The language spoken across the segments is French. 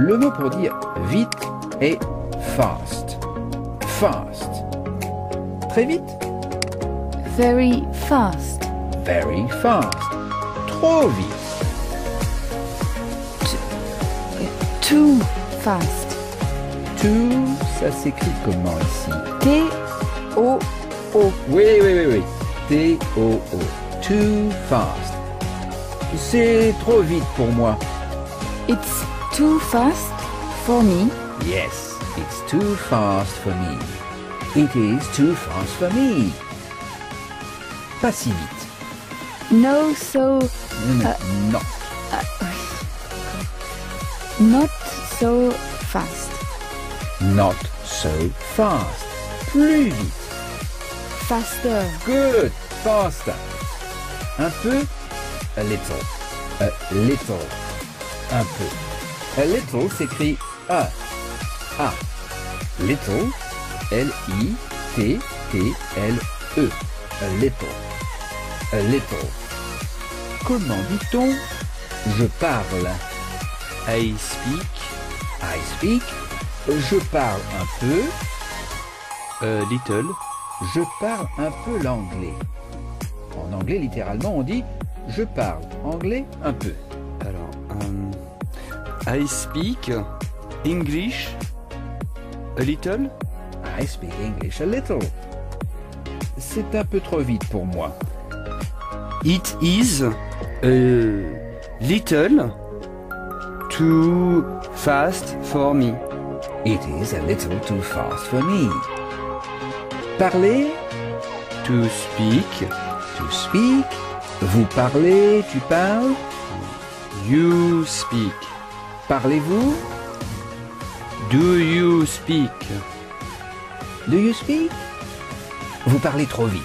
Le mot pour dire vite est fast. Fast. Très vite. Very fast. Very fast. Trop vite. Too fast. Too, ça s'écrit comment ici? T-O-O. Oui. T-O-O. Too fast. C'est trop vite pour moi. It's too fast for me. Yes, it's too fast for me. It is too fast for me. Pas si vite. No, so... Non. Not so fast. Not so fast. Plus vite. Faster. Good. Faster. Un peu. A little. A little. Un peu. A little s'écrit A. A. Little. L-I-T-T-L-E. A little. A little. Comment dit-on je parle? I speak. I speak. Je parle un peu. A little. Je parle un peu l'anglais. En anglais, littéralement, on dit je parle anglais un peu. Alors, I speak English a little. I speak English a little. C'est un peu trop vite pour moi. It is a little too fast for me. It is a little too fast for me. Parler, To speak. to speak. Vous parlez, tu parles. You speak. Parlez-vous? Do you speak? Do you speak? Vous parlez trop vite.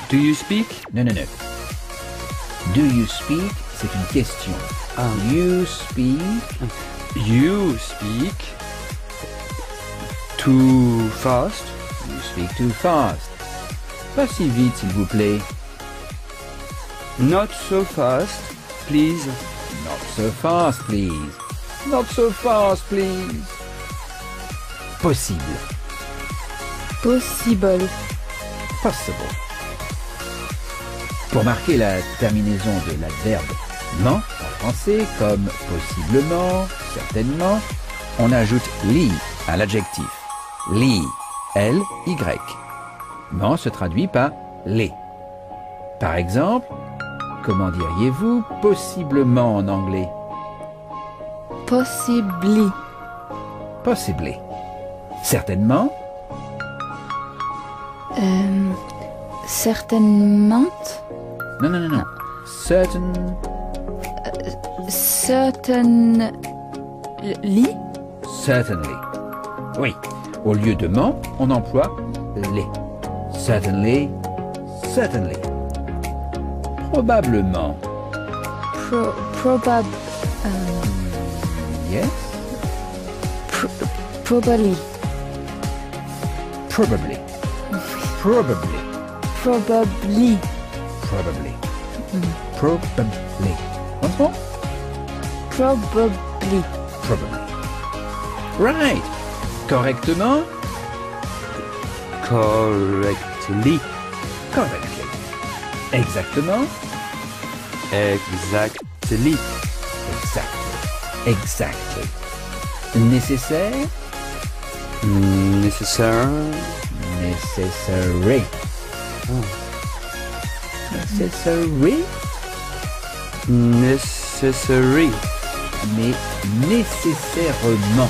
Do you speak? Non. Do you speak? C'est une question. Ah. You speak. You speak too fast. You speak too fast. Pas si vite, s'il vous plaît. Not so fast, please. Not so fast, please. Not so fast, please. Possible. Possible. Possible. Pour marquer la terminaison de l'adverbe ment en français, comme possiblement, certainement, on ajoute li à l'adjectif. Li, L-Y. Ment se traduit par les. Par exemple, comment diriez-vous possiblement en anglais? Possibly. Possibly. Certainement, Certainement. non. Certain, Certainly. certainly. Oui, au lieu de ment, on emploie les. Certainly, certainly. Probablement. Probably. Yes, Probably. probably. Probably. Probably. Probably. Probably. Once more? Probably. Probably. Right. Correctement? Correctly. Correctly. Exactement? Exactly. Exactly. Exactly. Nécessaire? Necessary. Necessary. Necessary? Necessary. Mais nécessairement.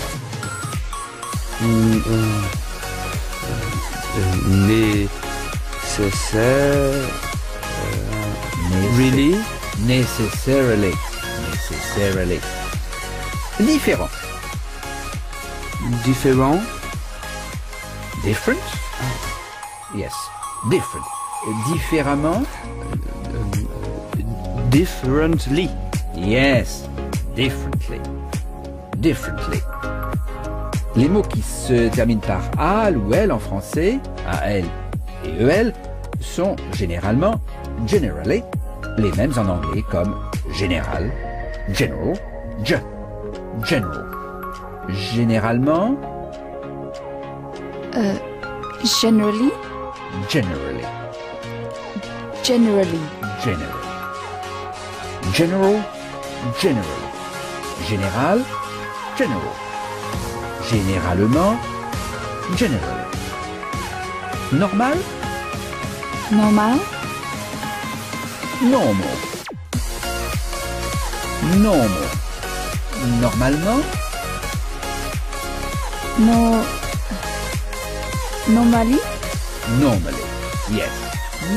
Nécessaire. Really? Necessarily. Necessarily. Différent. Différent. Different? Yes. Different. Différemment? Differently. Yes. Differently. Differently. Les mots qui se terminent par AL ou L en français, AL et EL, sont généralement, generally, les mêmes en anglais comme général, general, General. Généralement. Generally. Generally. Generally. Generally. General. Generally. Général. General. Généralement. Generally. Normal. Normal. Normal. Normal. Normalement. No. Normally. Normally. Yes.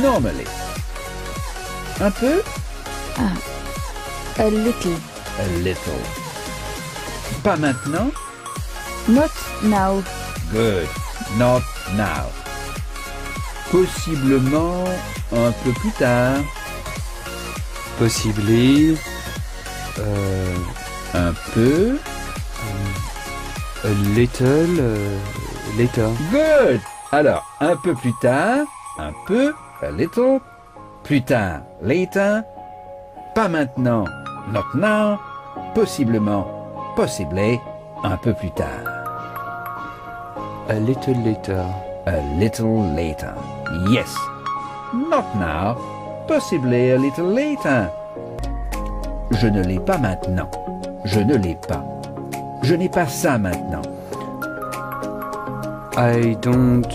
Normally. Un peu. A little. A little. Pas maintenant. Not now. Good. Not now. Possiblement un peu plus tard. Possibly. Un peu. A little. Later. Good. Alors, un peu plus tard. Un peu. A little. Plus tard. Later. Pas maintenant. Not now. Possiblement. Possibly. Un peu plus tard. A little later. A little later. Yes. Not now. Possibly a little later. Je ne l'ai pas maintenant. Je ne l'ai pas. Je n'ai pas ça maintenant. I don't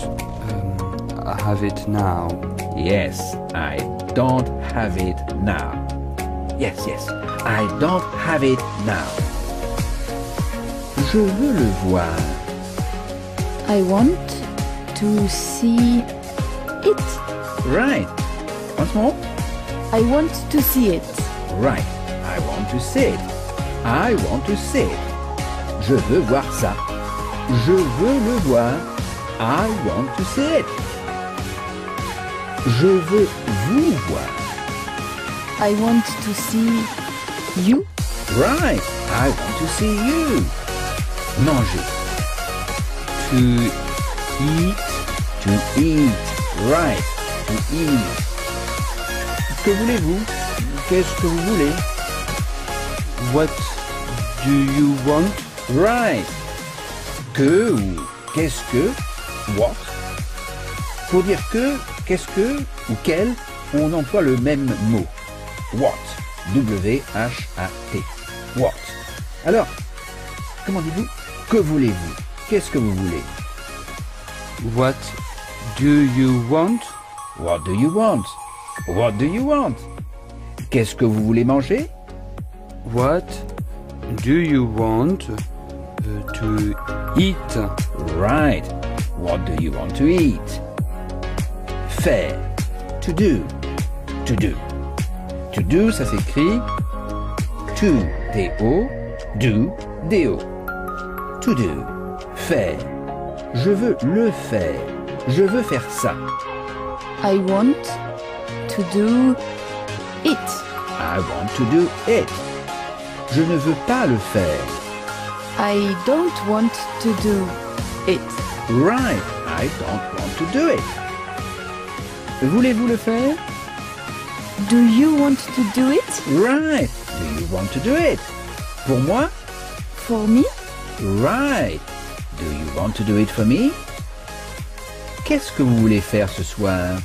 have it now. Yes, I don't have it now. Yes, yes, I don't have it now. Je veux le voir. I want to see it. Right. Once more. I want to see it. Right. I want to see it. I want to see it. Je veux voir ça. Je veux le voir. I want to see it. Je veux vous voir. I want to see you. Right. I want to see you. Manger. To eat. To eat. Right. To eat. Que voulez-vous? Qu'est-ce que vous voulez? What do you want? Right. Que ou qu'est-ce que? What. Pour dire que, qu'est-ce que ou quel, on emploie le même mot. What. W-H-A-T. What. Alors, comment dites-vous? Que voulez-vous? Qu'est-ce que vous voulez? What do you want? What do you want? What do you want? Qu'est-ce que vous voulez manger? What do you want to eat? Right. What do you want to eat? Faire. To do. To do. To do, ça s'écrit to, D-O, do, D-O. To do. Faire. Je veux le faire. Je veux faire ça. I want to do it. I want to do it. Je ne veux pas le faire. I don't want to do it. Right. I don't want to do it. Voulez-vous le faire? Do you want to do it? Right. Do you want to do it? Pour moi? For me? Right. Do you want to do it for me? Qu'est-ce que vous voulez faire ce soir?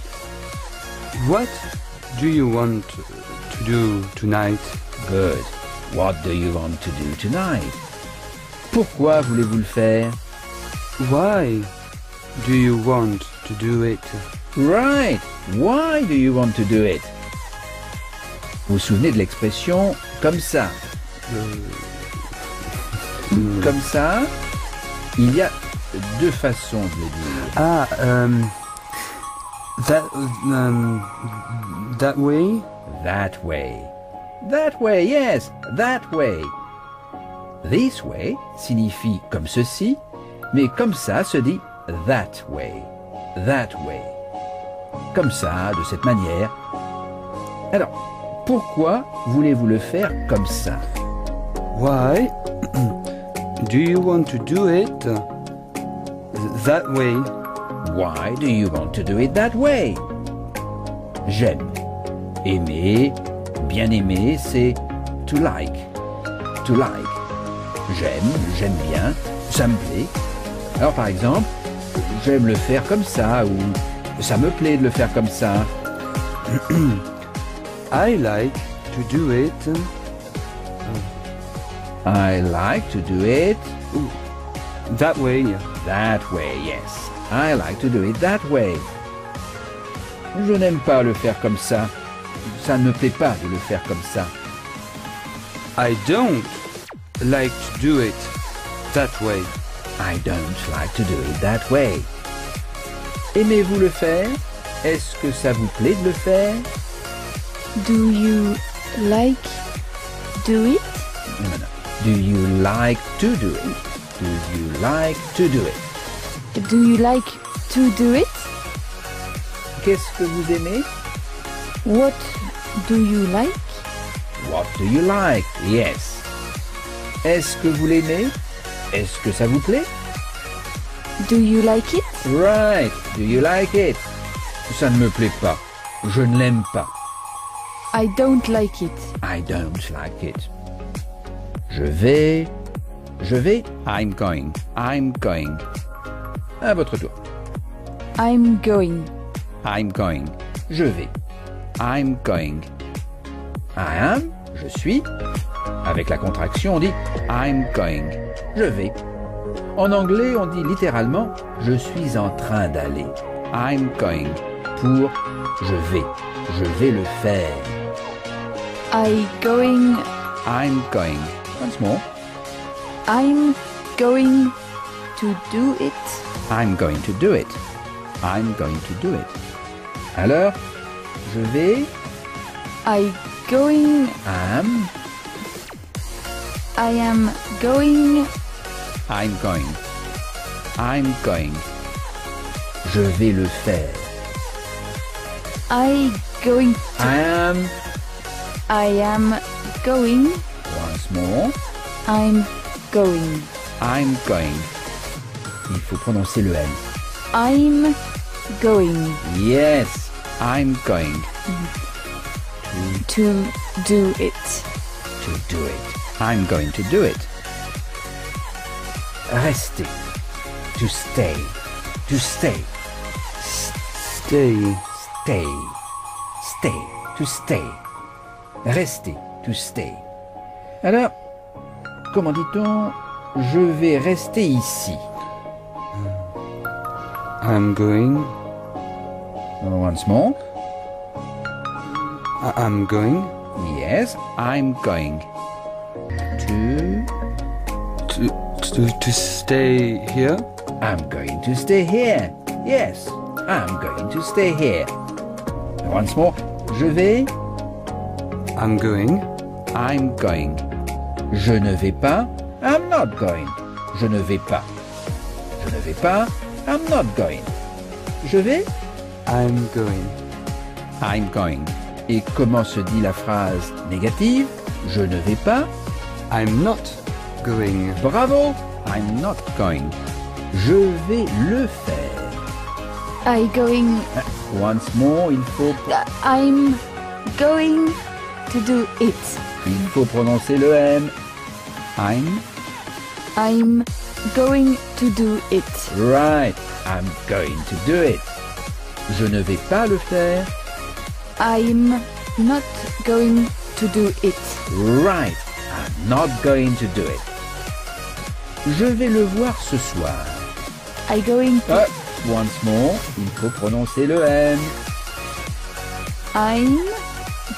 What do you want to do tonight? Good. What do you want to do tonight? Pourquoi voulez-vous le faire? Why do you want to do it? Right. Why do you want to do it? Vous vous souvenez de l'expression comme ça? Comme ça, il y a deux façons de le dire. Ah, that way? That way. That way, yes, that way. This way signifie comme ceci, mais comme ça se dit that way. That way. Comme ça, de cette manière. Alors, pourquoi voulez-vous le faire comme ça? Why do you want to do it that way? Why do you want to do it that way? J'aime. Aimer, bien aimer, c'est to like. To like. j'aime bien, ça me plaît. Alors par exemple, j'aime le faire comme ça ou ça me plaît de le faire comme ça. I like to do it. I like to do it That way. that way, yes. I like to do it that way. Je n'aime pas le faire comme ça. Ça ne me plaît pas de le faire comme ça. I don't like to do it that way. I don't like to do it that way. Aimez-vous le faire? Est-ce que ça vous plaît de le faire? Do you like do it? Non, non, non. Do you like to do it? Do you like to do it? Do you like to do it? Qu'est-ce que vous aimez? What do you like? What do you like? Yes. Est-ce que vous l'aimez? Est-ce que ça vous plaît? Do you like it? Right. Do you like it? Ça ne me plaît pas. Je ne l'aime pas. I don't like it. I don't like it. Je vais. I'm going. I'm going. À votre tour. I'm going. I'm going. Je vais. I'm going. I am. Je suis. Avec la contraction, on dit I'm going. Je vais. En anglais, on dit littéralement je suis en train d'aller. I'm going. Pour je vais. Je vais le faire. I going. I'm going. Once more. I'm going to do it. I'm going to do it. I'm going to do it. Alors, je vais. I going. Am. I am going. I'm going. I'm going. Je vais le faire. I going. I am. Going. Once more. I'm going. I'm going. Il faut prononcer le M. I'm going Yes. I'm going to do it. to do it. I'm going to do it. Rester. To stay. To stay. Stay. Stay. Stay. To stay. Rester. To stay. Alors, comment dit-on? Je vais rester ici. I'm going. Once more. I'm going Yes, I'm going to stay here. I'm going to stay here. Yes, I'm going to stay here. Once more. Je vais. I'm going. I'm going. Je ne vais pas. I'm not going. Je ne vais pas. Je ne vais pas. I'm not going. Je vais. I'm going. I'm going. Et comment se dit la phrase négative? Je ne vais pas. I'm not going. Bravo. I'm not going. Je vais le faire. I going. Once more, il faut I'm going to do it. prononcer le M. I'm going to do it. Right. I'm going to do it. Je ne vais pas le faire. I'm not going to do it. Right. I'm not going to do it. Je vais le voir ce soir. I going to. Once more, il faut prononcer le M. I'm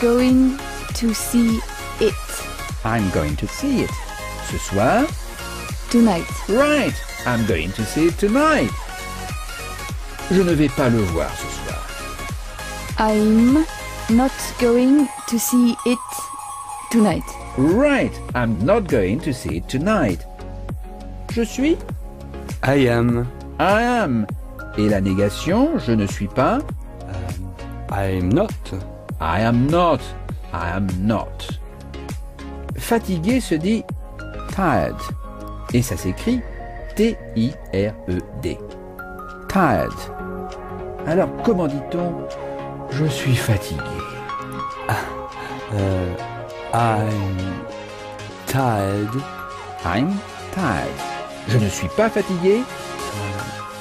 going to see it I'm going to see it. Ce soir. tonight. Right. I'm going to see it tonight. Je ne vais pas le voir ce soir. I'm not going to see it tonight. Right. I'm not going to see it tonight. Je suis. I am. I am. Et la négation, je ne suis pas. I'm not. I am not. I am not. Fatigué se dit tired. Et ça s'écrit T-I-R-E-D. Tired. Alors, comment dit-on je suis fatigué? I'm tired. I'm tired. Je ne suis pas fatigué.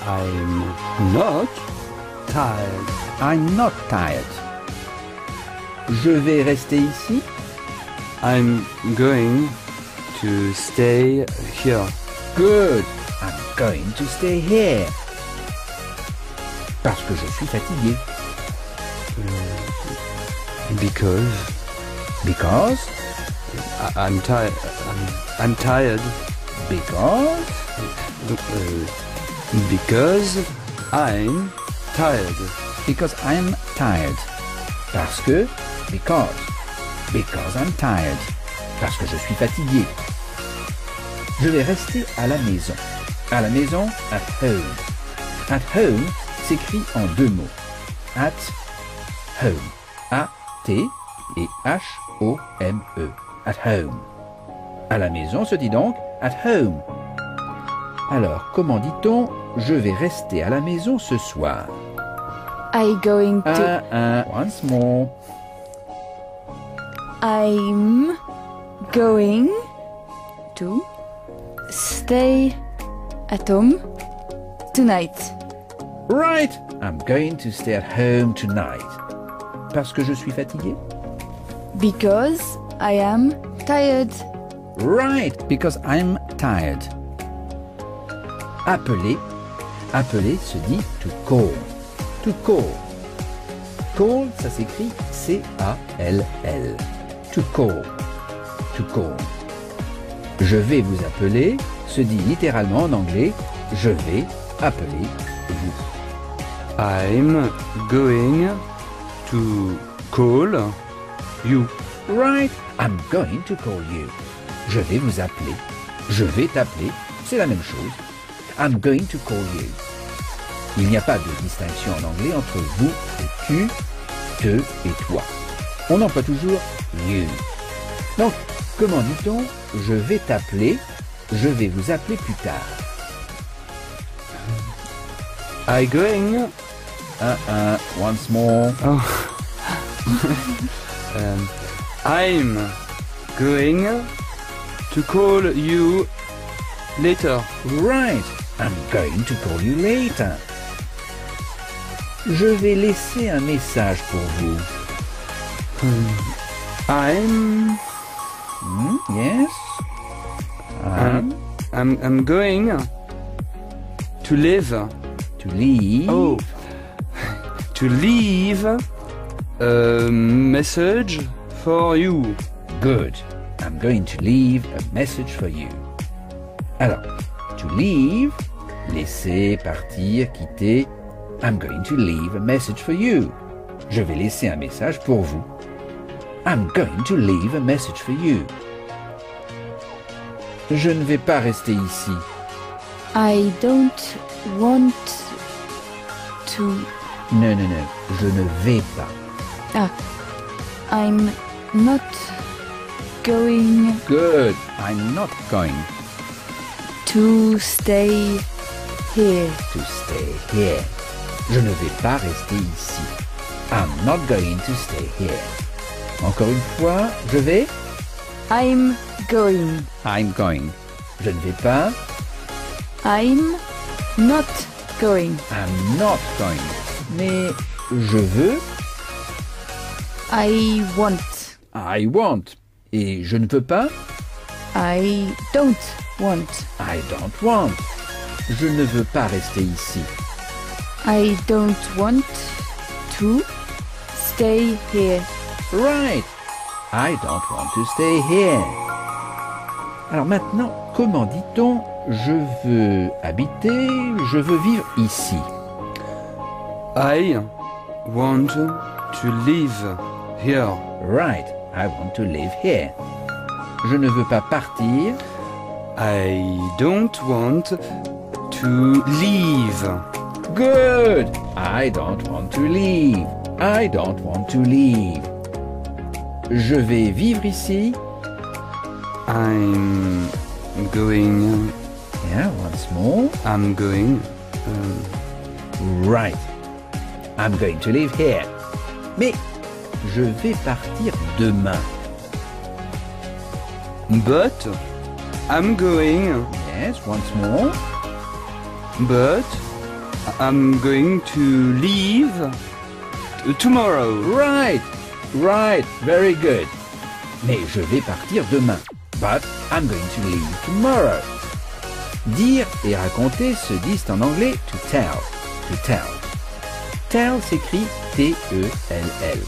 I'm not tired. I'm not tired. Je vais rester ici. I'm going to stay here. Good. I'm going to stay here. Parce que je suis fatigué. Because I'm tired. I'm tired. Because Because I'm tired. Because I'm tired. Parce que because. Because I'm tired. Parce que je suis fatigué. Je vais rester à la maison. À la maison, at home. At home s'écrit en deux mots. At home. A-T et H-O-M-E. At home. À la maison se dit donc at home. Alors, comment dit-on je vais rester à la maison ce soir? I going to. Once more. I'm going to stay at home tonight. Right. I'm going to stay at home tonight. Parce que je suis fatigué? Because I am tired. Right. Because I'm tired. Appeler. Appeler se dit to call. To call. Call, ça s'écrit C-A-L-L. To call. To call. Je vais vous appeler se dit littéralement en anglais je vais appeler vous. I'm going to call you. Right. I'm going to call you. Je vais vous appeler. Je vais t'appeler. C'est la même chose. I'm going to call you. Il n'y a pas de distinction en anglais entre vous et tu, te et toi. On emploie toujours you. Donc, comment dit-on je vais t'appeler, je vais vous appeler plus tard? I going. Once more. Oh. I'm going to call you later. Right. I'm going to call you later. Je vais laisser un message pour vous. I'm Yes. I'm going to leave. To leave. Oh, to leave a message for you. Good. I'm going to leave a message for you. Alors, to leave, laisser, partir, quitter. I'm going to leave a message for you. Je vais laisser un message pour vous. I'm going to leave a message for you. Je ne vais pas rester ici. I don't want to. Non, non, non. Je ne vais pas. I'm not going Good. I'm not going to stay here. to stay here. Je ne vais pas rester ici. I'm not going to stay here. Encore une fois, je vais. I'm going. I'm going. Je ne vais pas. I'm not going. I'm not going. Mais je veux. I want. I want. Et je ne veux pas. I don't want. I don't want. Je ne veux pas rester ici. I don't want to stay here. Right. I don't want to stay here. Alors maintenant, comment dit-on je veux habiter, je veux vivre ici? I want to live here. Right. I want to live here. Je ne veux pas partir. I don't want to leave. Good. I don't want to leave. I don't want to leave. Je vais vivre ici. I'm going. Yeah, once more. I'm going. Right. I'm going to live here. Mais je vais partir demain. But I'm going, Yes, once more. but I'm going to leave tomorrow. Right, right, very good. Mais je vais partir demain. But I'm going to leave tomorrow. Dire et raconter se disent en anglais to tell. To tell. Tell s'écrit T-E-L-L.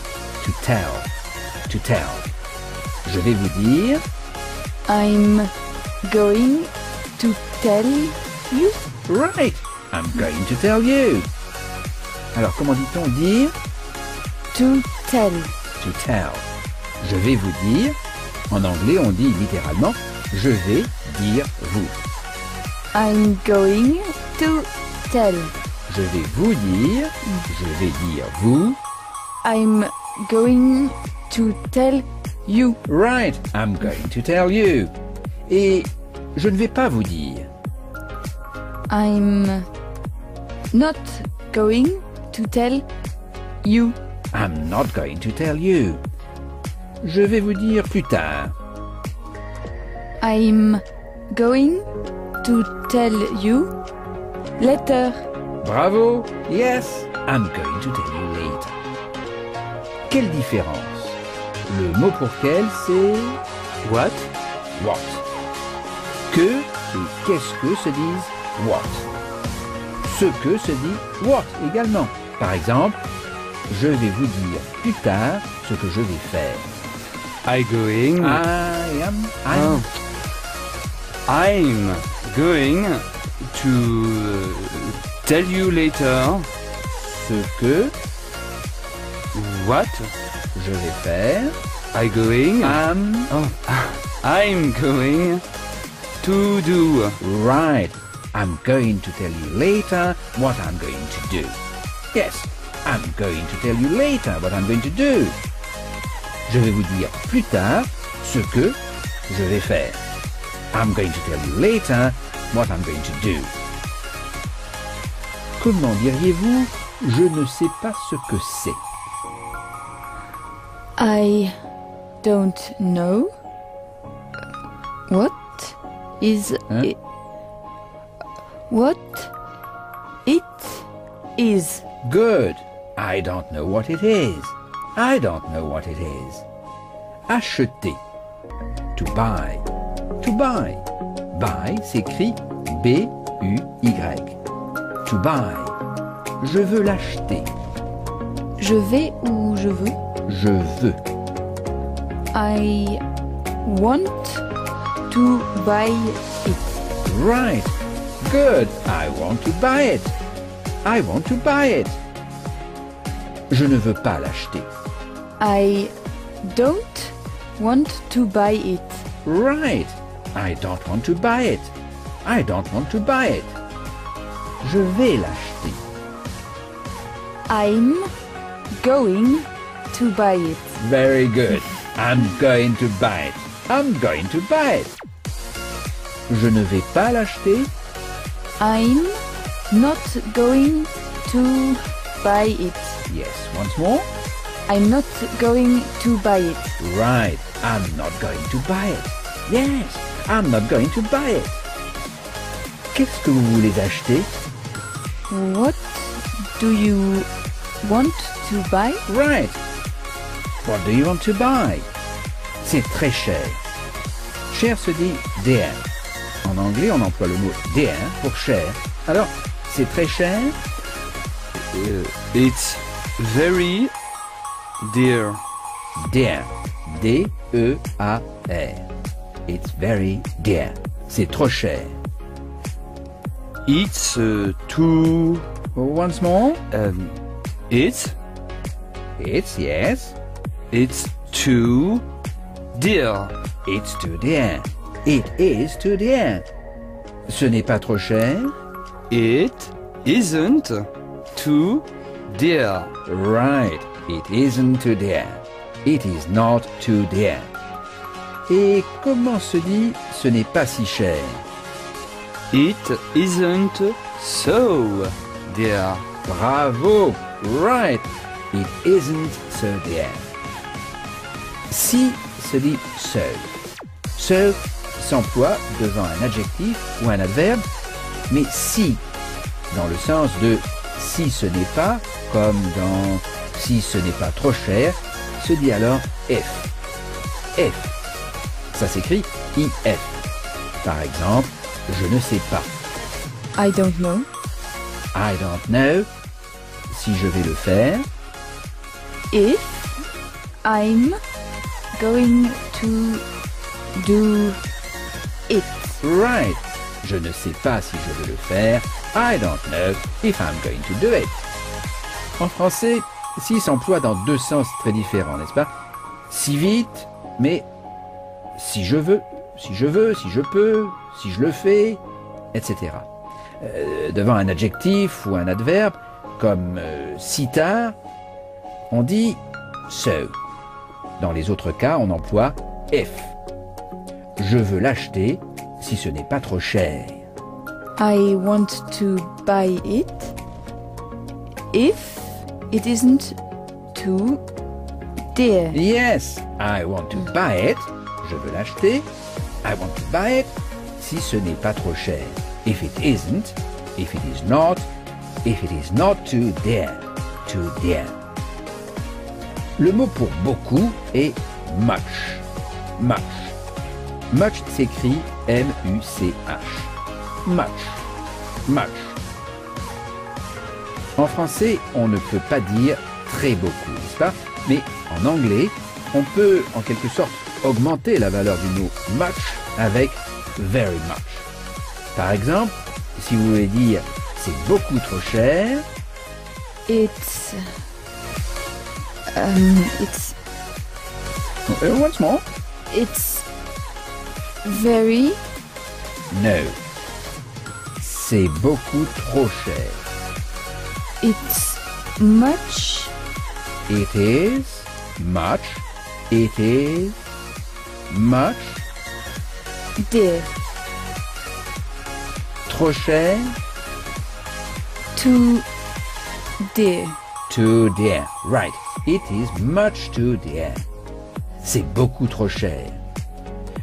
To tell. To tell. Je vais vous dire. I'm going to tell you. Right. I'm going to tell you. Alors, comment dit-on dire? To tell. To tell. Je vais vous dire. En anglais, on dit littéralement je vais dire vous. I'm going to tell. Je vais vous dire. Je vais dire vous. I'm going to tell you. Right. I'm going to tell you. Et je ne vais pas vous dire. I'm not going to tell you. I'm not going to tell you. Je vais vous dire plus tard. I'm going to tell you later. Bravo. Yes. I'm going to tell you later. Quelle différence? Le mot pour quel, c'est What? what. Que et qu'est-ce que se disent what. Ce que se dit what également. Par exemple, je vais vous dire plus tard ce que je vais faire. I'm going. I'm going to tell you later Ce que what je vais faire. I'm going. I'm going to do. Right. I'm going to tell you later what I'm going to do. Yes. I'm going to tell you later what I'm going to do. Je vais vous dire plus tard ce que je vais faire. I'm going to tell you later what I'm going to do. Comment diriez-vous je ne sais pas ce que c'est? I don't know what is Hein? it. What it is. Good. I don't know what it is. I don't know what it is. Acheter. To buy. To buy. Buy s'écrit B-U-Y. To buy. Je veux l'acheter. Je vais ou je veux. Je veux. I want to buy it. Right. Good. I want to buy it. I want to buy it. Je ne veux pas l'acheter. I don't want to buy it. Right. I don't want to buy it. I don't want to buy it. Je vais l'acheter. I'm going to buy it. Very good. I'm going to buy it. I'm going to buy it. Je ne vais pas l'acheter. I'm not going to buy it. Yes. Once more. I'm not going to buy it. Right. I'm not going to buy it. Yes. I'm not going to buy it. Qu'est-ce que vous voulez acheter? What do you want to buy? Right. What do you want to buy? C'est très cher. Cher se dit dear. En anglais, on emploie le mot dear pour cher. Alors, c'est très cher? It's very dear. Dear. D-E-A-R. It's very dear. C'est trop cher. It's too. Once more. It's Yes. it's too dear. It's too dear. It is too dear. Ce n'est pas trop cher. It isn't too dear. Right. It isn't too dear. It is not too dear. Et comment se dit ce n'est pas si cher? It isn't so dear. Bravo. Right. It isn't so dear. Si se dit so. So s'emploie devant un adjectif ou un adverbe, mais si, dans le sens de si ce n'est pas, comme dans si ce n'est pas trop cher, se dit alors if. If. Ça s'écrit if. Par exemple, je ne sais pas. I don't know. I don't know. Si je vais le faire. If I'm going to do it. Right. Je ne sais pas si je vais le faire. I don't know if I'm going to do it. En français, si s'emploie dans deux sens très différents, n'est-ce pas? Si vite, mais si je veux, si je peux, si je le fais, etc. Devant un adjectif ou un adverbe, comme si tard, on dit so. Dans les autres cas, on emploie if. Je veux l'acheter si ce n'est pas trop cher. I want to buy it if it isn't too dear. Yes, I want to buy it. Je veux l'acheter. I want to buy it si ce n'est pas trop cher. If it isn't, if it is not too dear. Too dear. Le mot pour beaucoup est much. Much. Much s'écrit M-U-C-H. Much. Much. En français, on ne peut pas dire très beaucoup, n'est-ce pas? Mais en anglais, on peut en quelque sorte augmenter la valeur du mot much avec very much. Par exemple, si vous voulez dire c'est beaucoup trop cher, It's once more, it's very no. C'est beaucoup trop cher. it's much It is much. It is much. dear. Trop cher. Too dear. Too dear. Right. It is much too dear. C'est beaucoup trop cher.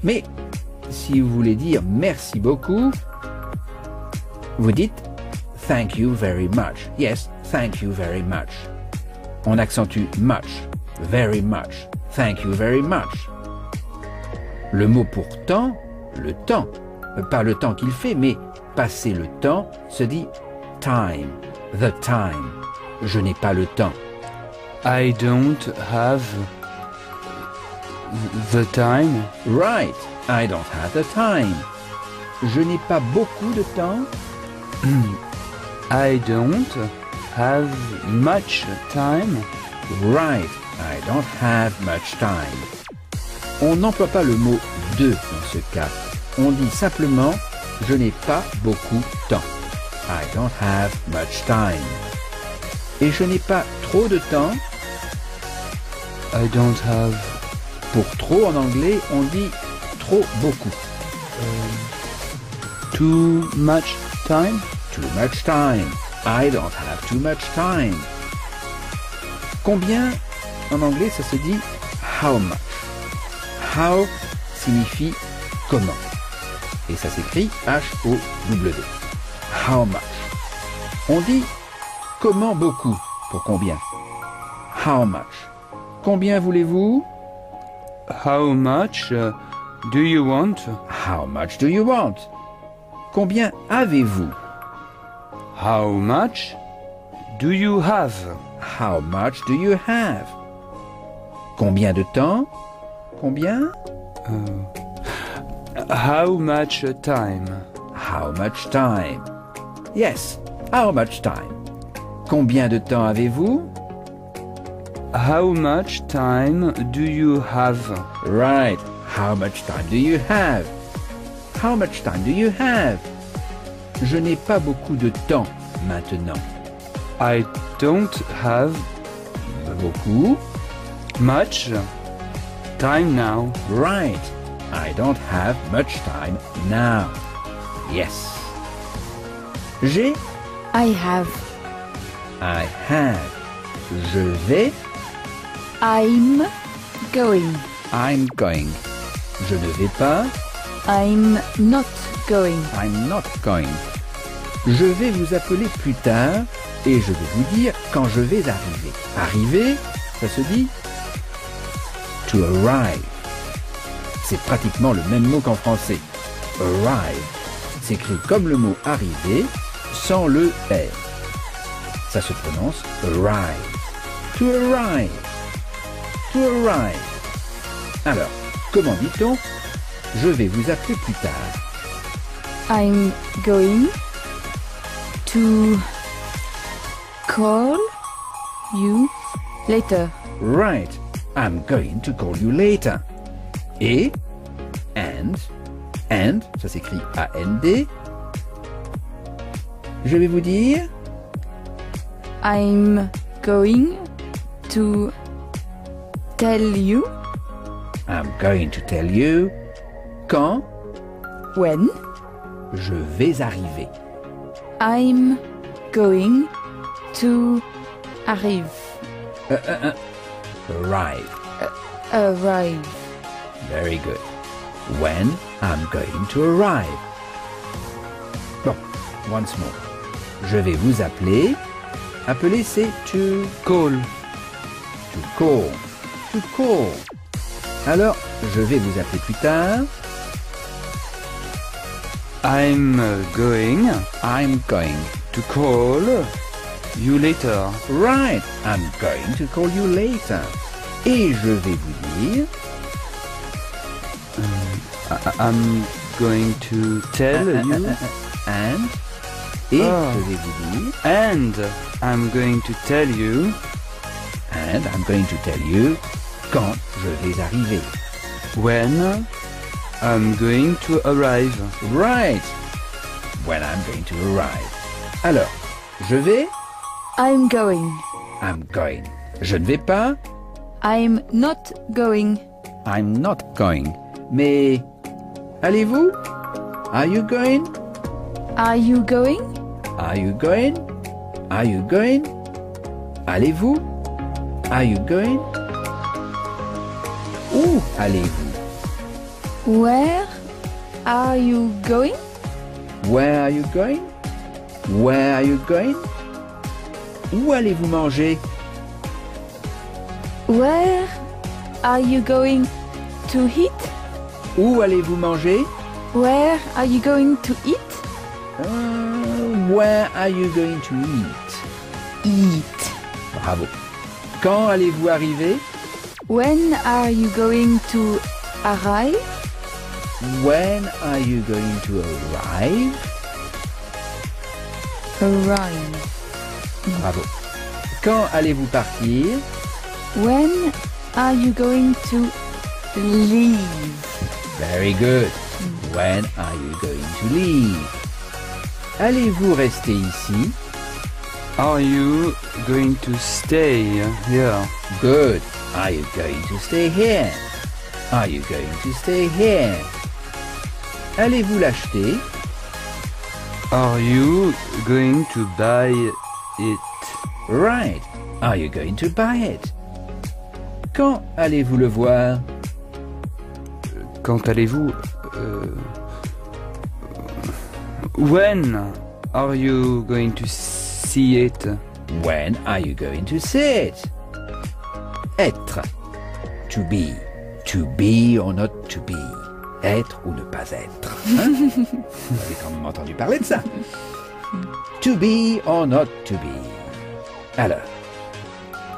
Mais si vous voulez dire merci beaucoup, vous dites thank you very much. Yes, thank you very much. On accentue much, very much, thank you very much. Le mot pour temps, le temps, pas le temps qu'il fait, mais passer le temps, se dit time, the time. Je n'ai pas le temps. I don't have the time. Right, I don't have the time. Je n'ai pas beaucoup de temps. I don't have much time. Right, I don't have much time. On n'emploie pas le mot de dans ce cas. On dit simplement je n'ai pas beaucoup de temps. I don't have much time. Et je n'ai pas trop de temps. I don't have Pour trop en anglais, on dit trop beaucoup. too much time. Too much time. I don't have too much time. Combien en anglais ça se dit how much. How signifie comment. Et ça s'écrit H-O-W. How much. On dit comment beaucoup pour combien. How much. Combien voulez-vous? How much do you want? How much do you want? Combien avez-vous? How much do you have? How much do you have? Combien de temps? Combien? How much time? How much time? Yes, how much time? Combien de temps avez-vous? How much time do you have? Right, how much time do you have? How much time do you have? Je n'ai pas beaucoup de temps maintenant. I don't have Beaucoup? much time now. Right, I don't have much time now. Yes. J'ai? I have. I have. Je vais? I'm going. I'm going. Je ne vais pas? I'm not going. I'm not going. Je vais vous appeler plus tard et je vais vous dire quand je vais arriver. Arriver, ça se dit to arrive. C'est pratiquement le même mot qu'en français. Arrive s'écrit comme le mot arriver sans le R. Ça se prononce arrive. To arrive. To arrive. Alors, comment dit-on je vais vous appeler plus tard? I'm going to call you later. Right. I'm going to call you later. Et, and, ça s'écrit A-N-D. Je vais vous dire, I'm going to tell you I'm going to tell you, quand when. je vais arriver. I'm going to arrive. Arrive. Arrive. Very good. When I'm going to arrive. Bon, once more. Je vais vous appeler. Appeler, c'est to Call. to call. To call. Alors, je vais vous appeler plus tard. I'm going I'm going. to call you later. Right. I'm going to call you later. Et je vais vous dire. I'm going to tell you. And. Et Ah. je vais vous dire. And I'm going to tell you. And I'm going to tell you quand je vais arriver. When I'm going to arrive. Right. When I'm going to arrive. Alors, je vais. I'm going. I'm going. Je ne vais pas. I'm not going. I'm not going. Mais allez-vous? Are you going? Are you going? Are you going? Are you going? Allez-vous? Are you going? Où allez-vous? Where are you going? Where are you going? Where are you going? Où allez-vous manger? Where are you going to eat? Où allez-vous manger? Where are you going to eat? Where are you going to eat? Eat. Bravo. Quand allez-vous arriver? When are you going to arrive? When are you going to arrive? Arrive. Bravo. Quand allez-vous partir? When are you going to leave? Very good. When are you going to leave? Allez-vous rester ici? Are you going to stay here? Good. Are you going to stay here? Are you going to stay here? Allez-vous l'acheter? Are you going to buy it? Right. Are you going to buy it? Quand allez-vous le voir? Quand allez-vous When are you going to see it? When are you going to see it? Être. To be. To be or not to be. Être ou ne pas être. Hein? Vous avez quand même entendu parler de ça. To be or not to be. Alors,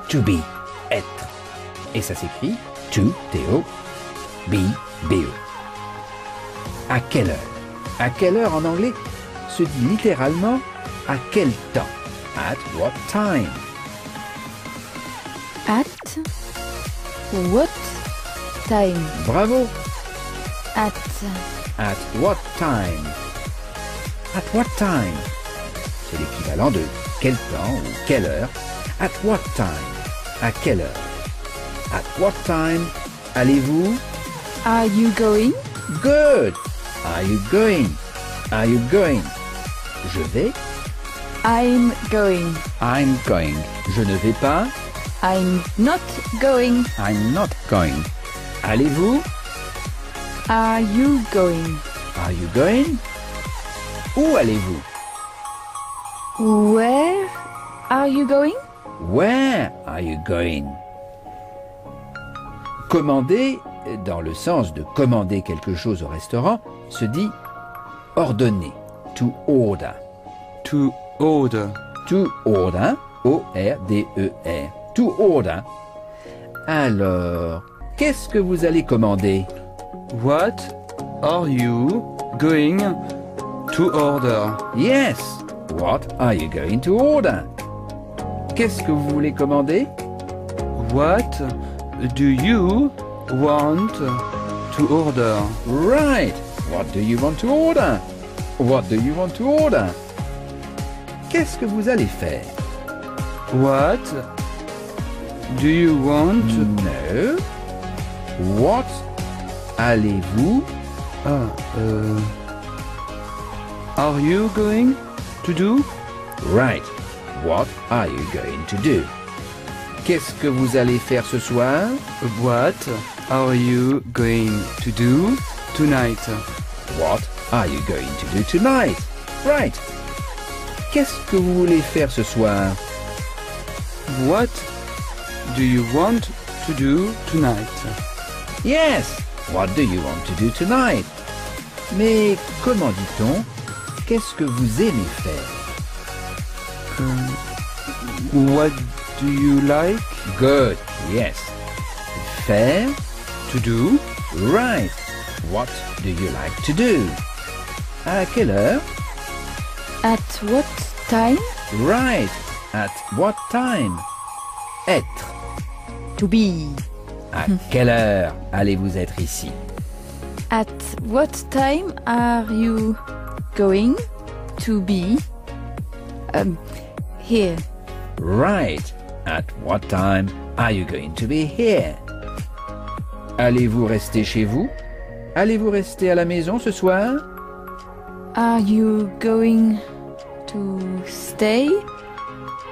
to be, être. Et ça s'écrit to, T-O, be, B-E. À quelle heure? À quelle heure en anglais se dit littéralement à quel temps? At what time? At what time? Bravo! At what time? At what time? C'est l'équivalent de quel temps ou quelle heure. At what time? À quelle heure? At what time allez-vous? are you going? Good! Are you going? Are you going? Je vais? I'm going. I'm going. Je ne vais pas? I'm not going. I'm not going. Allez-vous? are you going? Are you going? Où allez-vous? Where are you going? Where are you going? Commander, dans le sens de commander quelque chose au restaurant, se dit ordonner. To order. To order. To order. O-R-D-E-R. To order. Alors, qu'est-ce que vous allez commander? What are you going to order? Yes. What are you going to order? Qu'est-ce que vous voulez commander? What do you want to order? Right. What do you want to order? What do you want to order? Qu'est-ce que vous allez faire? What do you want? No. What allez-vous? Are you going to do? Right. What are you going to do? Qu'est-ce que vous allez faire ce soir? What are you going to do tonight? What are you going to do tonight? Right. Qu'est-ce que vous voulez faire ce soir? What do you want to do tonight? Yes. What do you want to do tonight? Mais comment dit-on? Qu'est-ce que vous aimez faire? What do you like Good. Yes. Faire. to do? Right. What do you like to do? À quelle heure? At what time? Right. At what time? Être. To be. À quelle heure allez-vous être ici? At what time are you going to be here? Right. At what time are you going to be here? Allez-vous rester chez vous? Allez-vous rester à la maison ce soir? Are you going to stay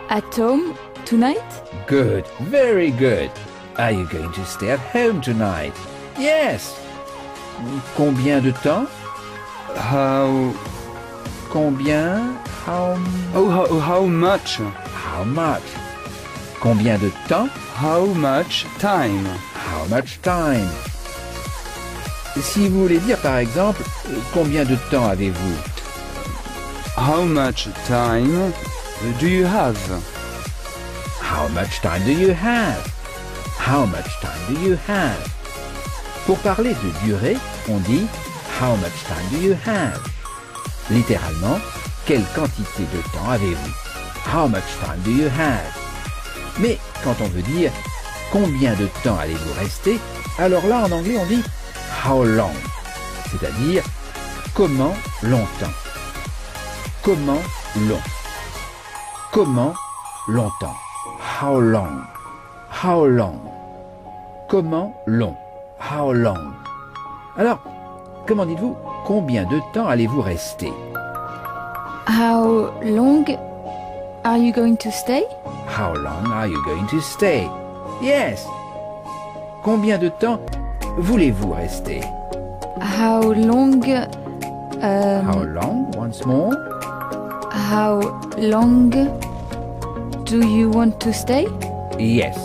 at home tonight? Good. Very good. Are you going to stay at home tonight? Yes. Combien de temps? How Combien? How much? How much? Combien de temps? How much time? How much time? Si vous voulez dire par exemple, combien de temps avez-vous? How much time do you have? How much time do you have? How much time do you have? Pour parler de durée, on dit how much time do you have? Littéralement, quelle quantité de temps avez-vous? How much time do you have? Mais quand on veut dire combien de temps allez-vous rester, alors là en anglais on dit how long, c'est-à-dire comment longtemps. Comment long. Comment longtemps. How long. How long. Comment long. How long. Alors, comment dites-vous combien de temps allez-vous rester? How long are you going to stay? How long are you going to stay? Yes. Combien de temps voulez-vous rester? How long? How long? Once more. How long do you want to stay? Yes.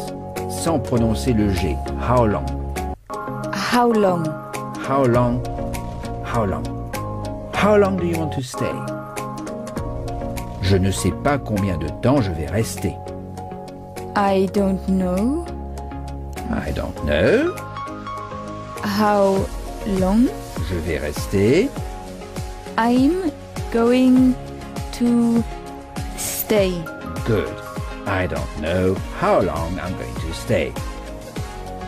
Sans prononcer le G. How long? How long? How long? How long? How long do you want to stay? Je ne sais pas combien de temps je vais rester. I don't know. I don't know. How long? Je vais rester. I'm going to stay. Good. I don't know how long I'm going to stay.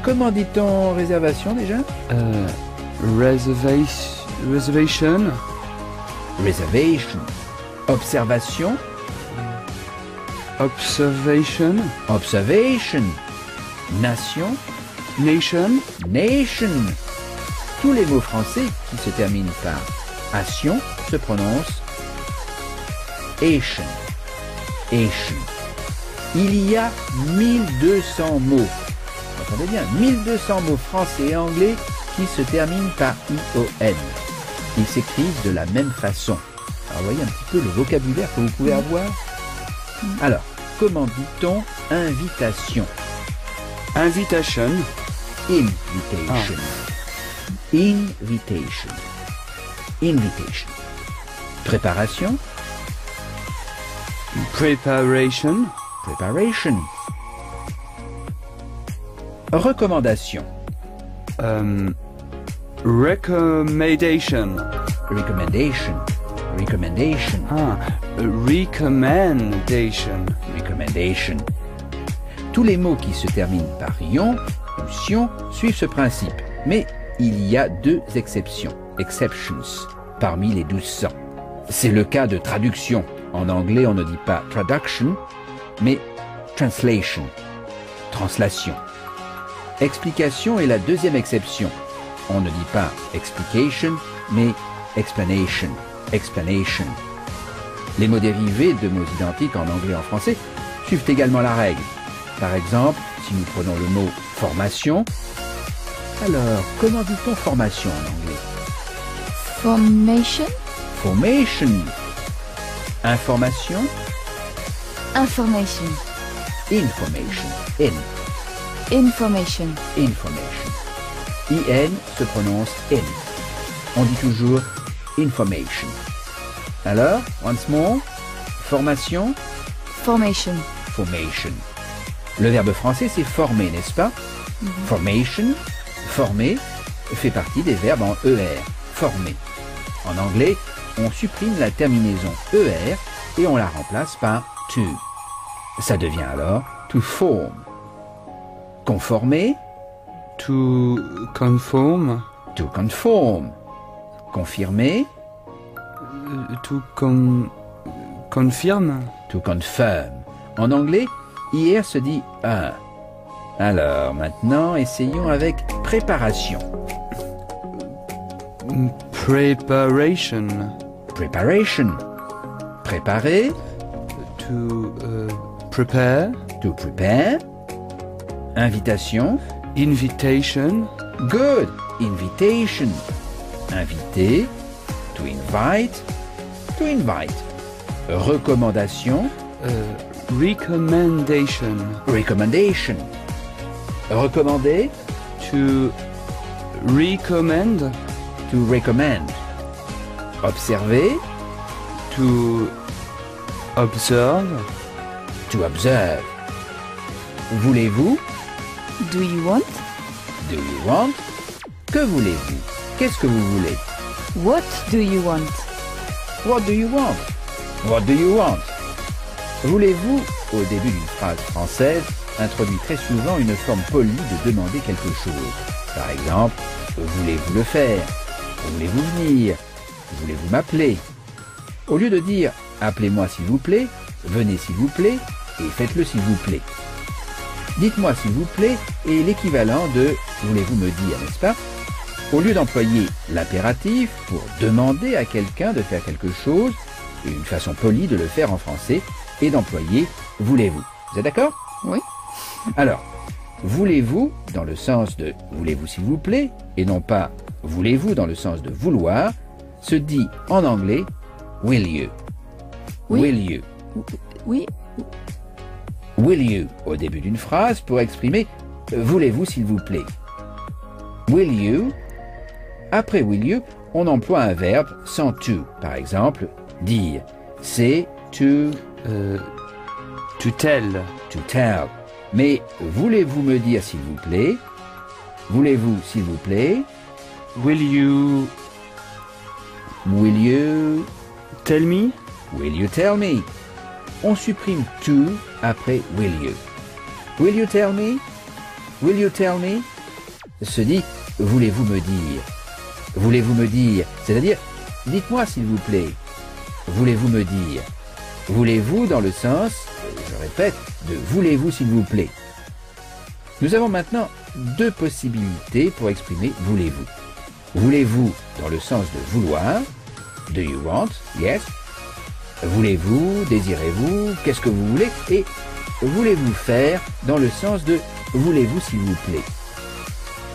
Comment dit-on réservation déjà? Reservation. Reservation. Observation. Observation. Observation. Nation. Nation. Nation. Tous les mots français qui se terminent par ation se prononcent Asian. Asian. Il y a 1200 mots. Entendez bien, 1200 mots français et anglais qui se terminent par ION. Ils s'écrivent de la même façon. Alors, voyez un petit peu le vocabulaire que vous pouvez avoir. Alors, comment dit-on invitation? Invitation. Invitation. Invitation. Invitation. Préparation. Preparation. Preparation. Recommandation. Recommendation. Recommendation. Recommendation. Recommendation. Recommendation. Tous les mots qui se terminent par ion ou sion suivent ce principe, mais il y a deux exceptions, exceptions, parmi les 1200. C'est le cas de traduction. En anglais, on ne dit pas traduction, mais translation, translation. Explication est la deuxième exception. On ne dit pas explication, mais explanation, explanation. Les mots dérivés de mots identiques en anglais et en français suivent également la règle. Par exemple, si nous prenons le mot formation, alors comment dit-on formation en anglais? Formation. Formation. Information. Information. Information. Information. Information. IN se prononce N. On dit toujours information. Alors, once more, formation, Formation. formation. Le verbe français, c'est former, n'est-ce pas? Formation, former, fait partie des verbes en ER, former. En anglais, on supprime la terminaison ER et on la remplace par to. Ça devient alors to form. Conformer, To conform. to conform. Confirmer, To confirm. to confirm. En anglais, IR se dit un. Alors, maintenant, essayons avec préparation. Preparation. Preparation. Préparer, To prepare. to prepare. Invitation, Invitation. good. Invitation. Inviter, to invite, to invite. Recommandation, Recommendation. recommendation. Recommander, To recommend. to recommend. Observer, To observe. to observe. Voulez-vous, Do you want? do you want? Que voulez-vous? Qu'est-ce que vous voulez? What do you want? What do you want? What do you want? Voulez-vous, au début d'une phrase française, introduit très souvent une forme polie de demander quelque chose. Par exemple, voulez-vous le faire? Voulez-vous venir? Voulez-vous m'appeler? Au lieu de dire appelez-moi s'il vous plaît, venez s'il vous plaît et faites-le s'il vous plaît. Dites-moi s'il vous plaît est l'équivalent de voulez-vous me dire, n'est-ce pas? Au lieu d'employer l'impératif pour demander à quelqu'un de faire quelque chose, une façon polie de le faire en français est d'employer voulez-vous. Vous êtes d'accord? Oui. Alors, voulez-vous dans le sens de voulez-vous s'il vous plaît et non pas voulez-vous dans le sens de vouloir se dit en anglais will you. Oui. Will you. Oui. Will you au début d'une phrase pour exprimer voulez-vous s'il vous plaît. Will you. Après will you, on emploie un verbe sans to. Par exemple, dire. C'est to To tell. Mais voulez-vous me dire s'il vous plaît? Voulez-vous s'il vous plaît? Will you Will you? tell me? Will you tell me? On supprime to après will you. Will you tell me? Will you tell me? Se dit voulez-vous me dire? Voulez-vous me dire? C'est-à-dire dites-moi s'il vous plaît. Voulez-vous me dire? Voulez-vous dans le sens, je répète, de voulez-vous s'il vous plaît. Nous avons maintenant deux possibilités pour exprimer voulez-vous. Voulez-vous dans le sens de vouloir, do you want, yes. Voulez-vous, désirez-vous, qu'est-ce que vous voulez, et voulez-vous faire dans le sens de voulez-vous s'il vous plaît.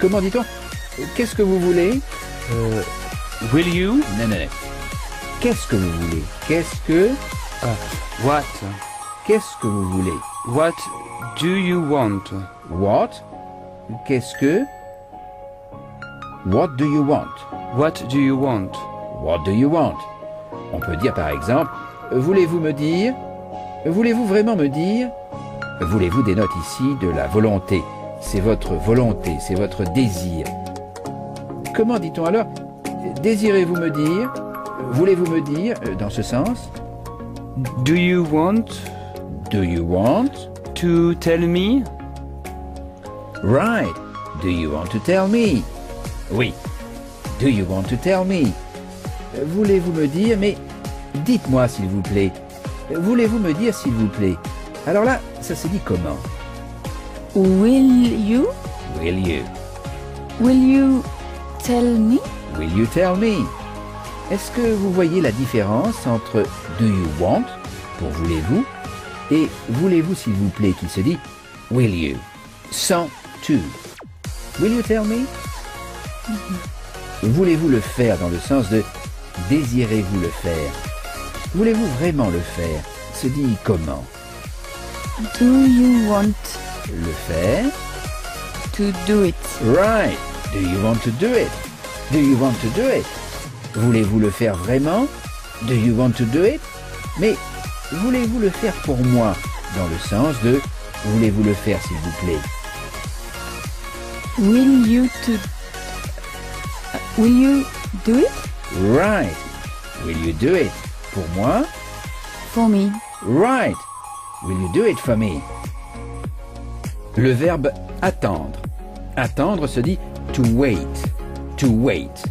Comment dit-on Qu'est-ce que vous voulez? Will you? Non, non, non. Qu'est-ce que vous voulez? Qu'est-ce que... What? Qu'est-ce que vous voulez? What do you want? What? Qu'est-ce que... What do you want? What do you want? What do you want? On peut dire par exemple, voulez-vous me dire? Voulez-vous vraiment me dire? Voulez-vous dénote ici de la volonté. C'est votre volonté, c'est votre désir. Comment dit-on alors? Désirez-vous me dire? Voulez-vous me dire dans ce sens? Do you want Do you want? to tell me? Right. Do you want to tell me? Oui. Do you want to tell me? Voulez-vous me dire, mais dites-moi s'il vous plaît. Voulez-vous me dire s'il vous plaît? Alors là, ça se dit comment? Will you? Will you? Will you tell me? Will you tell me? Est-ce que vous voyez la différence entre do you want, pour voulez-vous, et voulez-vous s'il vous plaît qui se dit will you, sans to? Will you tell me? Voulez-vous le faire dans le sens de désirez-vous le faire? Voulez-vous vraiment le faire? Se dit comment? Do you want Le faire? to do it? Right. Do you want to do it? Do you want to do it? Voulez-vous le faire vraiment? Do you want to do it? Mais voulez-vous le faire pour moi? Dans le sens de voulez-vous le faire s'il vous plaît? Will you do it? Right. Will you do it? Pour moi? For me. Right. Will you do it for me? Le verbe attendre. Attendre se dit to wait. To wait.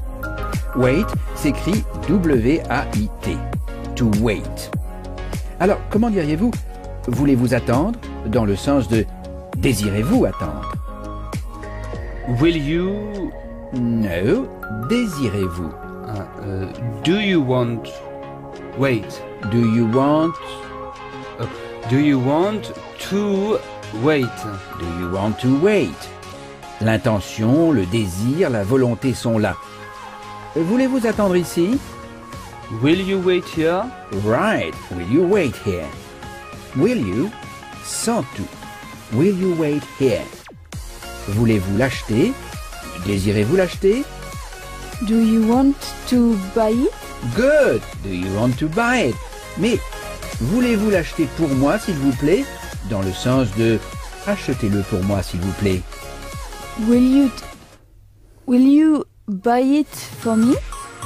Wait s'écrit W-A-I-T. To wait. Alors, comment diriez-vous voulez-vous attendre dans le sens de désirez-vous attendre? Will you? No, désirez-vous. Do you want? Wait. Do you want? Do you want to wait? Do you want to wait? L'intention, le désir, la volonté sont là. Voulez-vous attendre ici? Will you wait here? Right. Will you wait here? Will you? Sans tout. Will you wait here? Voulez-vous l'acheter? Désirez-vous l'acheter? Do you want to buy it? Good. Do you want to buy it? Mais voulez-vous l'acheter pour moi, s'il vous plaît? Dans le sens de achetez-le pour moi, s'il vous plaît. Will you buy it for me?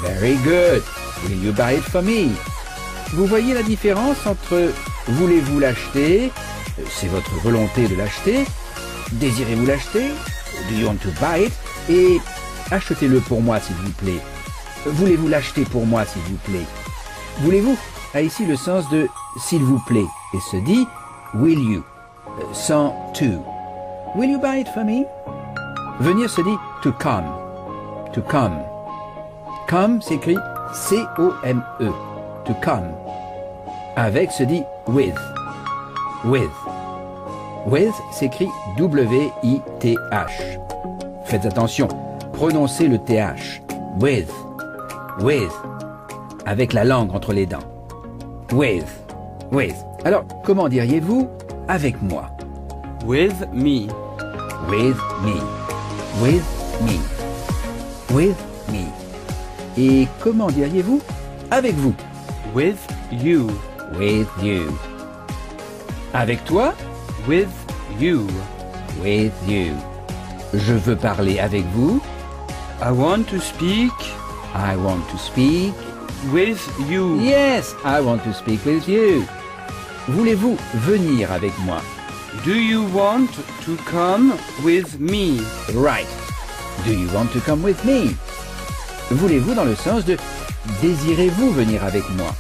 Very good. Will you buy it for me? Vous voyez la différence entre voulez-vous l'acheter, c'est votre volonté de l'acheter, désirez-vous l'acheter, do you want to buy it, et achetez-le pour moi s'il vous plaît. Voulez-vous l'acheter pour moi s'il vous plaît? Voulez-vous a ici le sens de s'il vous plaît et se dit will you, sans to. Will you buy it for me? Venir se dit to come. To come. Come s'écrit C-O-M-E. To come. Avec se dit with. With. With s'écrit W-I-T-H. Faites attention, prononcez le TH. With. With. Avec la langue entre les dents. With. With. Alors, comment diriez-vous avec moi? With me. With me. With me. With me. Et comment diriez-vous avec vous? With you. With you. Avec toi? With you. With you. Je veux parler avec vous. I want to speak I want to speak. with you. Yes, I want to speak with you. Voulez-vous venir avec moi? Do you want to come with me? Right. Do you want to come with me? Voulez-vous dans le sens de désirez-vous venir avec moi?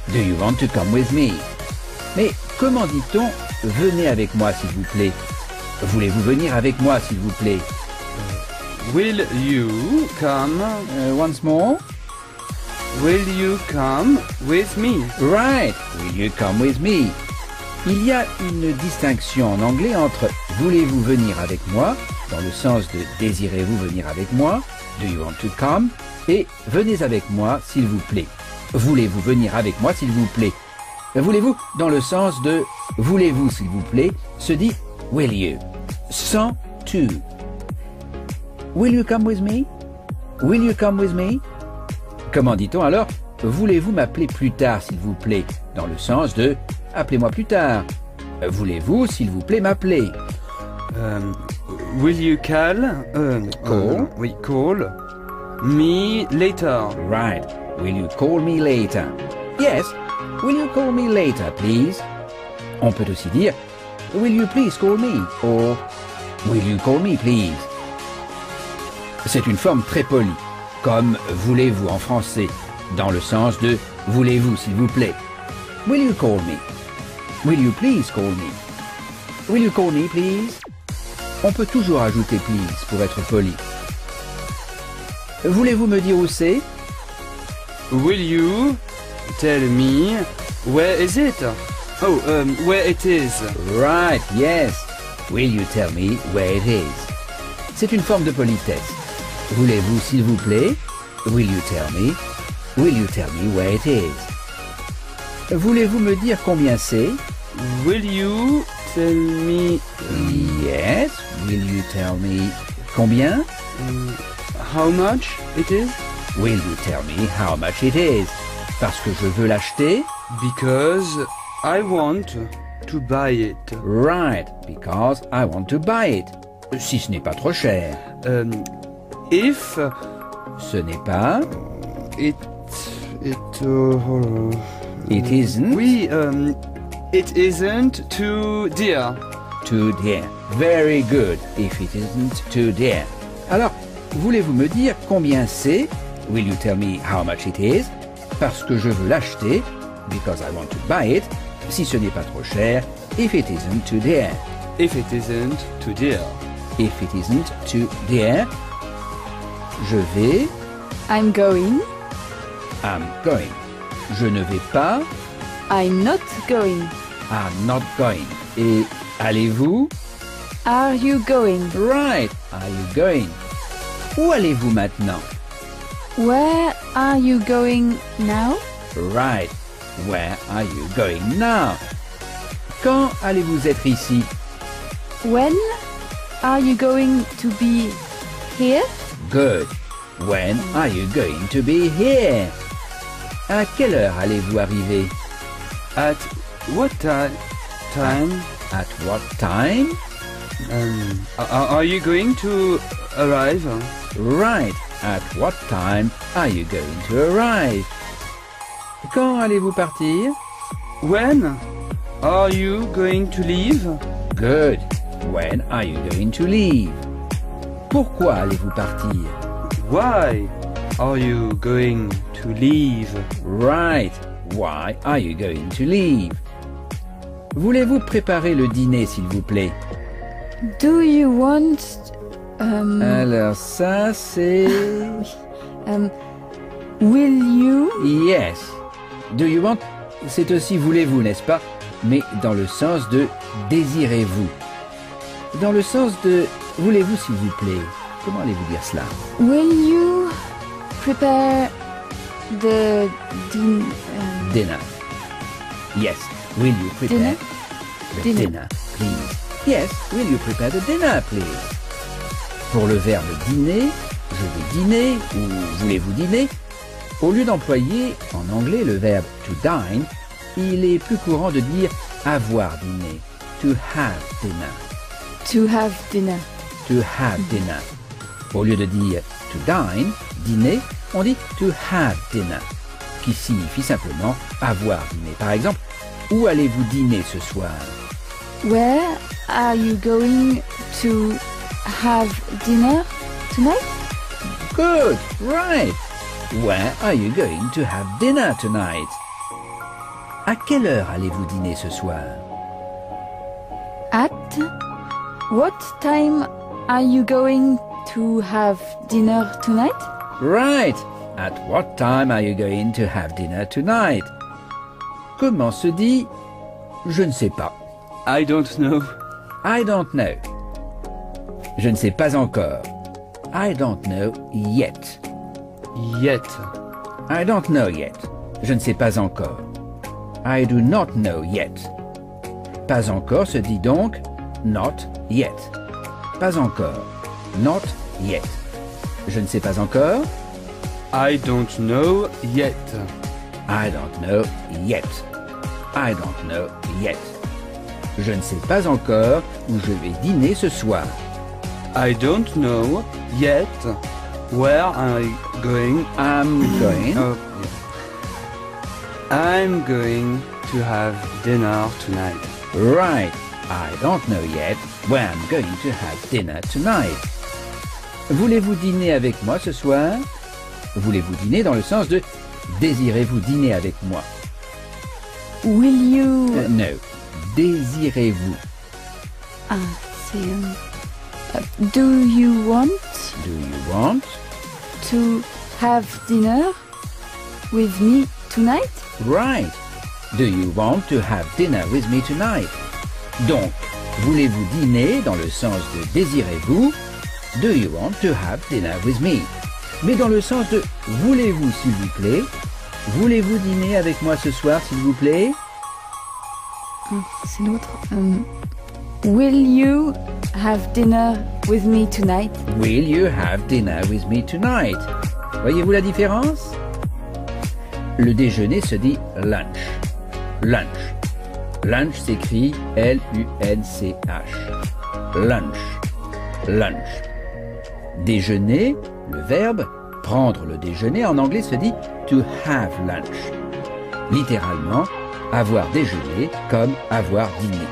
Do you want to come with me? Mais comment dit-on venez avec moi s'il vous plaît? Voulez-vous venir avec moi s'il vous plaît? Will you come? Once more. Will you come with me? Right. Will you come with me? Il y a une distinction en anglais entre voulez-vous venir avec moi, dans le sens de désirez-vous venir avec moi, do you want to come, et venez avec moi s'il vous plaît. Voulez-vous venir avec moi s'il vous plaît. Voulez-vous, dans le sens de voulez-vous s'il vous plaît, se dit will you, sans to. Will you come with me? Will you come with me? Comment dit-on alors voulez-vous m'appeler plus tard s'il vous plaît, dans le sens de appelez-moi plus tard. Voulez-vous s'il vous plaît m'appeler? Will you call? Call? Oui, call me later. Right. Will you call me later? Yes. Will you call me later, please? On peut aussi dire will you please call me? Or will you call me, please? C'est une forme très polie, comme voulez-vous en français, dans le sens de voulez-vous s'il vous plaît. Will you call me? Will you please call me? Will you call me, please? On peut toujours ajouter please pour être poli. Voulez-vous me dire où c'est? Will you tell me where is it? Oh, where it is. Right, yes. Will you tell me where it is? C'est une forme de politesse. Voulez-vous s'il vous plaît? Will you tell me? Will you tell me where it is? Voulez-vous me dire combien c'est? Will you tell me Yes. Will you tell me combien? how much it is? Will you tell me how much it is? Parce que je veux l'acheter? Because I want to buy it. Right, because I want to buy it. Si ce n'est pas trop cher. If Ce n'est pas. it It isn't. oui, it isn't too dear. Too dear. Very good. If it isn't too dear. Alors, voulez-vous me dire combien c'est? Will you tell me how much it is? Parce que je veux l'acheter. Because I want to buy it. Si ce n'est pas trop cher. If it isn't too dear. If it isn't too dear. If it isn't too dear. Je vais. I'm going. I'm going. Je ne vais pas. I'm not going. I'm not going. Et allez-vous? Are you going? Right. Are you going? Où allez-vous maintenant? Where are you going now? Right. Where are you going now? Quand allez-vous être ici? When are you going to be here? Good. When are you going to be here? À quelle heure allez-vous arriver? At what time? At what time? Are you going to arrive? Right. At what time are you going to arrive? Quand allez-vous partir? When are you going to leave? Good. When are you going to leave? Pourquoi allez-vous partir? Why are you going to leave? Right. Why are you going to leave? Voulez-vous préparer le dîner, s'il vous plaît? Do you want Alors ça, c'est... will you? Yes. Do you want? C'est aussi voulez-vous, n'est-ce pas? Mais dans le sens de désirez-vous. Dans le sens de voulez-vous, s'il vous plaît. Comment allez-vous dire cela? Will you prepare the Dinner. Yes. Will you prepare Dinner? the Dinner. dinner, please? Yes. Will you prepare the dinner, please? Pour le verbe dîner, je vais dîner ou voulez-vous dîner? Au lieu d'employer en anglais le verbe to dine, il est plus courant de dire avoir dîné. To have dinner. to have dinner? To have dinner. Au lieu de dire to dine, dîner, on dit to have dinner, qui signifie simplement avoir dîné. Par exemple, où allez-vous dîner ce soir? Where are you going to have dinner tonight? Good, right. Where are you going to have dinner tonight? À quelle heure allez-vous dîner ce soir? At what time are you going to have dinner tonight? Right. At what time are you going to have dinner tonight? Comment se dit Je ne sais pas. I don't know. I don't know. Je ne sais pas encore. I don't know yet. Yet. I don't know yet. Je ne sais pas encore. I do not know yet. Pas encore se dit donc not yet. Pas encore. Not yet. Je ne sais pas encore. I don't know yet. I don't know yet. I don't know yet. Je ne sais pas encore où je vais dîner ce soir. I don't know yet where I'm going. I'm going. Oh, yeah. I'm going to have dinner tonight. Right. I don't know yet where I'm going to have dinner tonight. Voulez-vous dîner avec moi ce soir? Voulez-vous dîner dans le sens de désirez-vous dîner avec moi? Will you... No. Désirez-vous? Ah, c'est... do you want Do you want? to have dinner with me tonight? Right. Do you want to have dinner with me tonight? Donc, voulez-vous dîner dans le sens de désirez-vous? Do you want to have dinner with me? Mais dans le sens de voulez-vous s'il vous plaît? Voulez-vous dîner avec moi ce soir s'il vous plaît? C'est l'autre. Will you have dinner with me tonight? Will you have dinner with me tonight? Voyez-vous la différence? Le déjeuner se dit lunch. Lunch. Lunch s'écrit L-U-N-C-H. Lunch. Lunch. Déjeuner, le verbe, prendre le déjeuner en anglais se dit to have lunch. Littéralement, avoir déjeuné comme avoir dîné.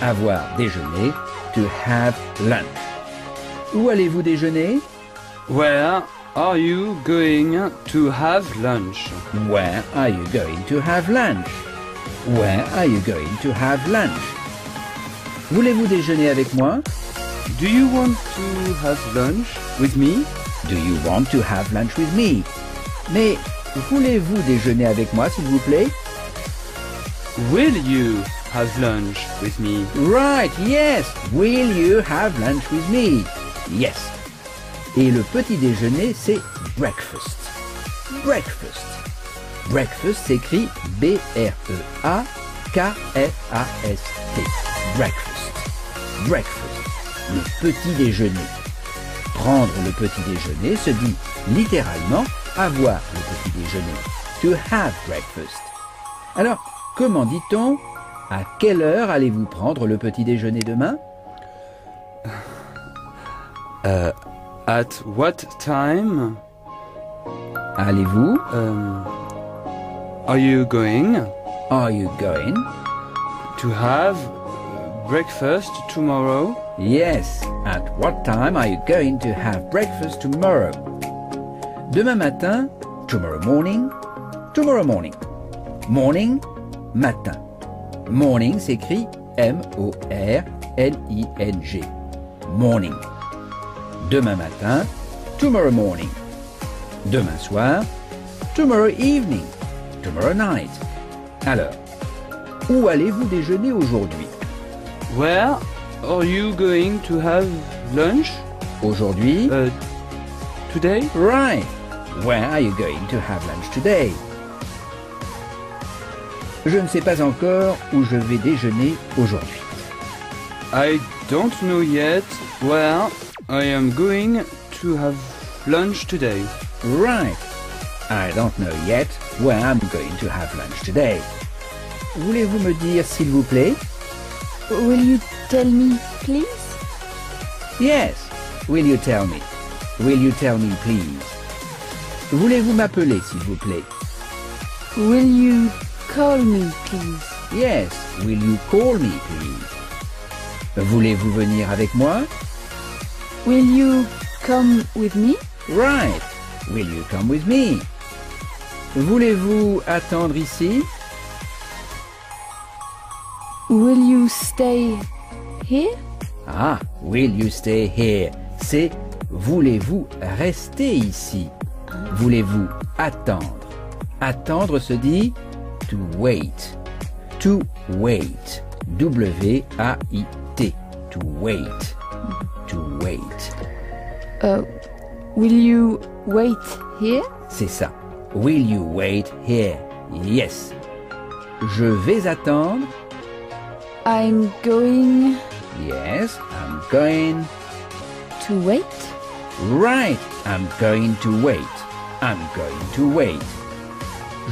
Avoir déjeuné, to have lunch. Où allez-vous déjeuner? Where are you going to have lunch? Where are you going to have lunch? Where are you going to have lunch? Voulez-vous déjeuner avec moi? Do you want to have lunch with me? Do you want to have lunch with me? Mais voulez-vous déjeuner avec moi, s'il vous plaît? Will you have lunch with me? Right, yes. Will you have lunch with me? Yes. Et le petit déjeuner, c'est breakfast. Breakfast. Breakfast s'écrit B-R-E-A-K-F-A-S-T. Breakfast. Breakfast. Le petit déjeuner. Prendre le petit déjeuner se dit littéralement avoir le petit déjeuner. To have breakfast. Alors, comment dit-on? À quelle heure allez-vous prendre le petit déjeuner demain? At what time Allez-vous? are you going Are you going? to have breakfast tomorrow? Yes. At what time are you going to have breakfast tomorrow? Demain matin, tomorrow morning, tomorrow morning. Morning, matin. Morning s'écrit M-O-R-N-I-N-G. Morning. Demain matin, tomorrow morning. Demain soir, tomorrow evening, tomorrow night. Alors, où allez-vous déjeuner aujourd'hui? Where are you going to have lunch Aujourd'hui? today? Right. Where are you going to have lunch today? Je ne sais pas encore où je vais déjeuner aujourd'hui. I don't know yet where I am going to have lunch today. Right. I don't know yet where I'm going to have lunch today. Voulez-vous me dire s'il vous plaît? Will you tell me, please? Yes. Will you tell me? Will you tell me, please? Voulez-vous m'appeler, s'il vous plaît? Will you call me, please? Yes. Will you call me, please? Voulez-vous venir avec moi? Will you come with me? Right. Will you come with me? Voulez-vous attendre ici? Will you stay here? Ah, will you stay here? C'est voulez-vous rester ici? Voulez-vous attendre? Attendre se dit to wait. To wait. W-A-I-T. To wait. To wait. Will you wait here? C'est ça. Will you wait here? Yes. Je vais attendre. I'm going Yes, I'm going. to wait. Right, I'm going to wait. I'm going to wait.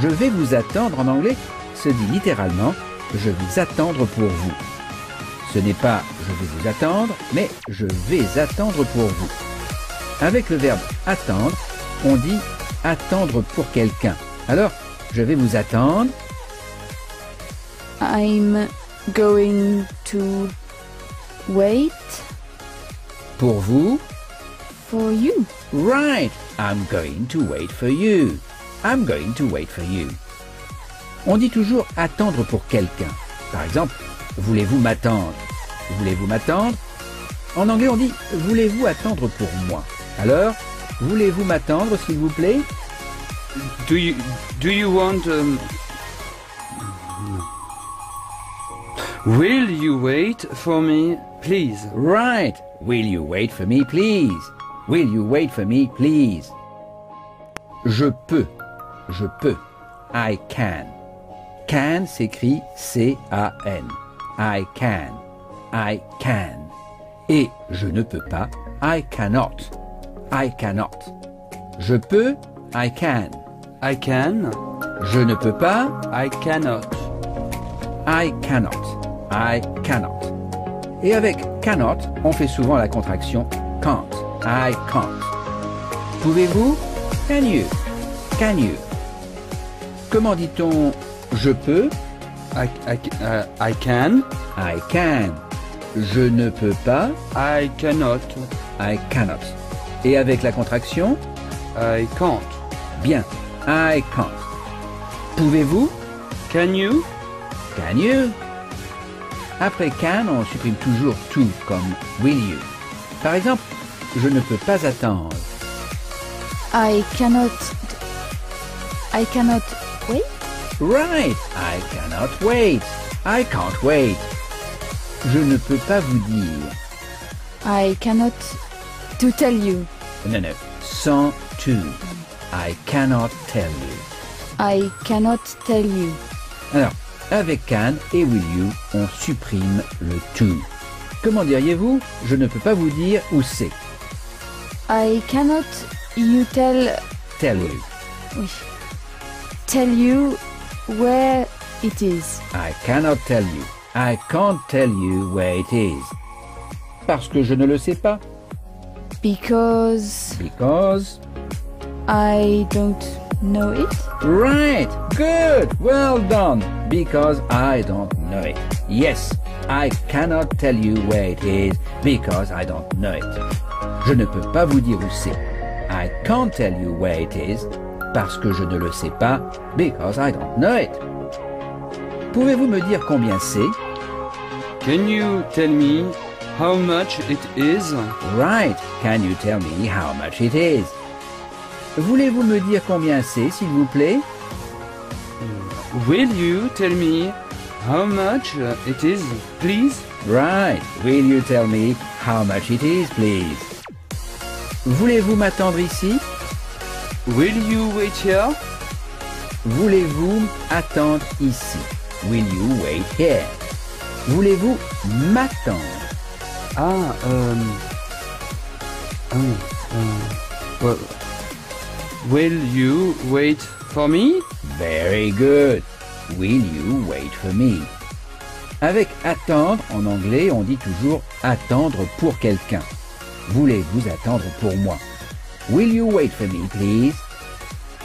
Je vais vous attendre en anglais se dit littéralement je vais attendre pour vous. Ce n'est pas je vais vous attendre, mais je vais attendre pour vous. Avec le verbe attendre, on dit attendre pour quelqu'un. Alors, je vais vous attendre. I'm going to wait Pour vous. for you. Right, I'm going to wait for you. I'm going to wait for you. On dit toujours attendre pour quelqu'un. Par exemple, voulez-vous m'attendre? Voulez-vous m'attendre? En anglais, on dit voulez-vous attendre pour moi? Alors, voulez-vous m'attendre, s'il vous plaît? Do you want Will you wait for me, please? Right. Will you wait for me, please? Will you wait for me, please? Je peux. Je peux. I can. Can s'écrit C-A-N. I can. I can. Et je ne peux pas. I cannot. I cannot. Je peux. I can. I can. Je ne peux pas. I cannot. I cannot. I cannot. Et avec cannot, on fait souvent la contraction can't. I can't. Pouvez-vous? Can you? Can you? Comment dit-on je peux? I can. I can. Je ne peux pas. I cannot. I cannot. Et avec la contraction? I can't. Bien. I can't. Pouvez-vous? Can you? Can you? Après can, on supprime toujours to comme will you. Par exemple, je ne peux pas attendre. I cannot wait. Right. I cannot wait. I can't wait. Je ne peux pas vous dire. I cannot to tell you. Non, non. Sans to. I cannot tell you. I cannot tell you. Alors, avec can et will you, on supprime le to. Comment diriez-vous? Je ne peux pas vous dire où c'est. I cannot you tell Tell you. oui. Tell you where it is. I cannot tell you. I can't tell you where it is. Parce que je ne le sais pas. Because Because. I don't know it. Right. Good. Well done. Because I don't know it. Yes. I cannot tell you where it is because I don't know it. Je ne peux pas vous dire où c'est. I can't tell you where it is parce que je ne le sais pas because I don't know it. Pouvez-vous me dire combien c'est? Can you tell me how much it is? Right. Can you tell me how much it is? Voulez-vous me dire combien c'est, s'il vous plaît? Will you tell me how much it is, please? Right. Will you tell me how much it is, please? Voulez-vous m'attendre ici? Will you wait here? Voulez-vous attendre ici? Will you wait here? Voulez-vous m'attendre? Well, will you wait for me? Very good. Will you wait for me? Avec attendre, en anglais, on dit toujours attendre pour quelqu'un. Voulez-vous attendre pour moi? Will you wait for me, please?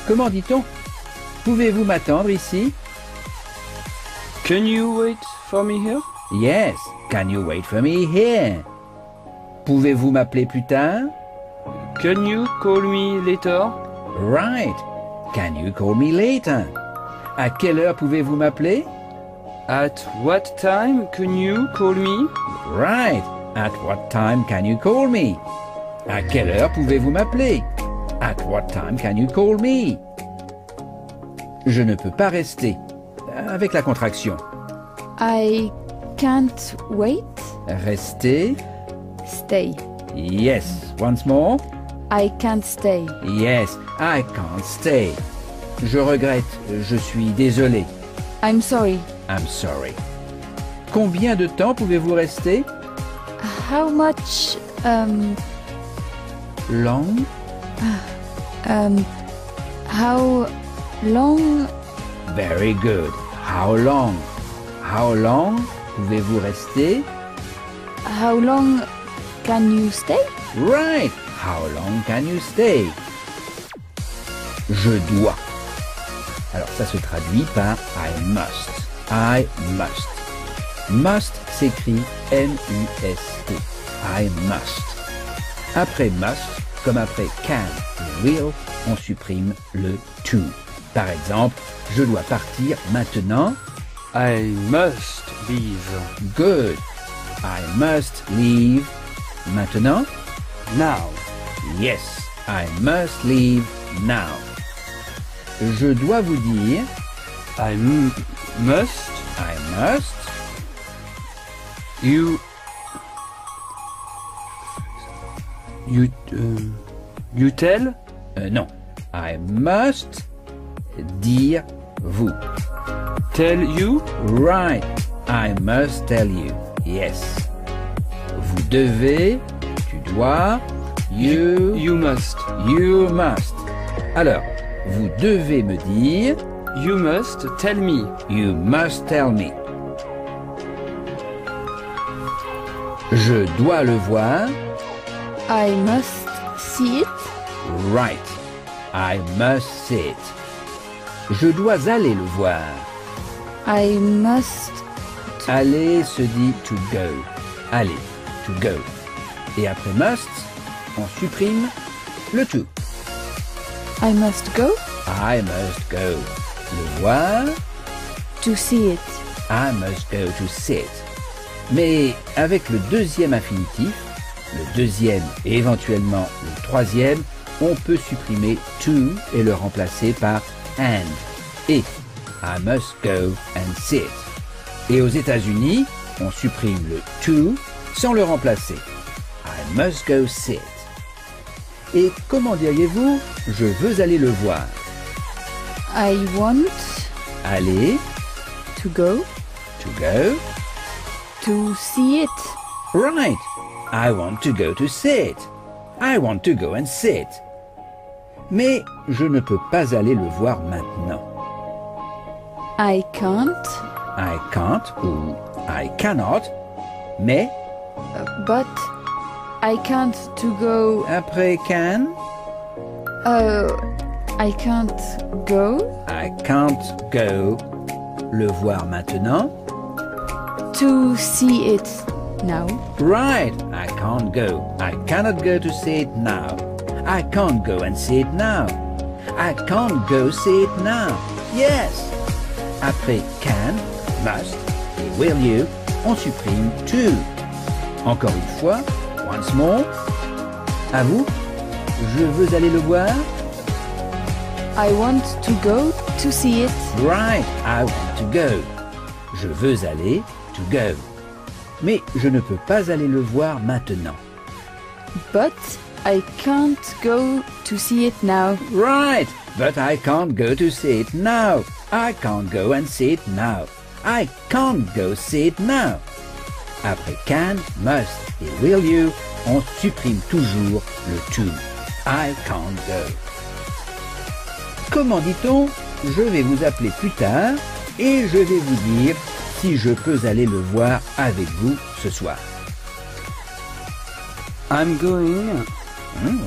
Comment dit-on? Pouvez-vous m'attendre ici? Can you wait for me here? Yes. Can you wait for me here? Pouvez-vous m'appeler plus tard? Can you call me later? Right. Can you call me later? À quelle heure pouvez-vous m'appeler? At what time can you call me? Right. At what time can you call me? À quelle heure pouvez-vous m'appeler? At what time can you call me? Je ne peux pas rester. Avec la contraction. I can't wait. Rester. Stay. Yes. Once more. I can't stay. Yes. I can't stay. Je regrette. Je suis désolé. I'm sorry. I'm sorry. Combien de temps pouvez-vous rester? How much, Long. how long, Very good. How long? How long pouvez-vous rester? how long can you stay? Right. How long can you stay? Je dois. Alors ça se traduit par I must. I must. Must s'écrit M-U-S-T. I must. Après must, comme après can et will, on supprime le to. Par exemple, je dois partir maintenant. I must leave Good. I must leave maintenant. now. Yes, I must leave now. Je dois vous dire. Must. I must. You tell. Non. I must dire vous. Tell you. Right. I must tell you. Yes. Vous devez. Tu dois. You must. You must. Alors, vous devez me dire. You must tell me. You must tell me. Je dois le voir. I must see it. Right. I must see it. Je dois aller le voir. I must, Aller se dit to go. Aller. To go. Et après must, on supprime le to. I must go I must go. Le voir. to see it. I must go to see it. Mais avec le deuxième infinitif, le deuxième et éventuellement le troisième, on peut supprimer to et le remplacer par and. Et I must go and see it. Et aux États-Unis, on supprime le to sans le remplacer. I must go see it. Et comment diriez-vous je veux aller le voir? I want Aller, to go to go. to see it. Right. I want to go to see it. I want to go and see it. Mais je ne peux pas aller le voir maintenant. I can't, I can't ou I cannot. Mais but I can't to go. après can, I can't go I can't go le voir maintenant. to see it now. Right. I can't go. I cannot go to see it now. I can't go and see it now. I can't go see it now. Yes. Après can, must et will you, on supprime to. Encore une fois, once more. À vous. Je veux aller le voir. I want to go to see it. Right. I want to go. Je veux aller to go. Mais je ne peux pas aller le voir maintenant. But I can't go to see it now. Right, but I can't go to see it now. I can't go and see it now. I can't go see it now. Après can, must et will you, on supprime toujours le to. I can't go. Comment dit-on je vais vous appeler plus tard et je vais vous dire si je peux aller le voir avec vous ce soir. I'm going.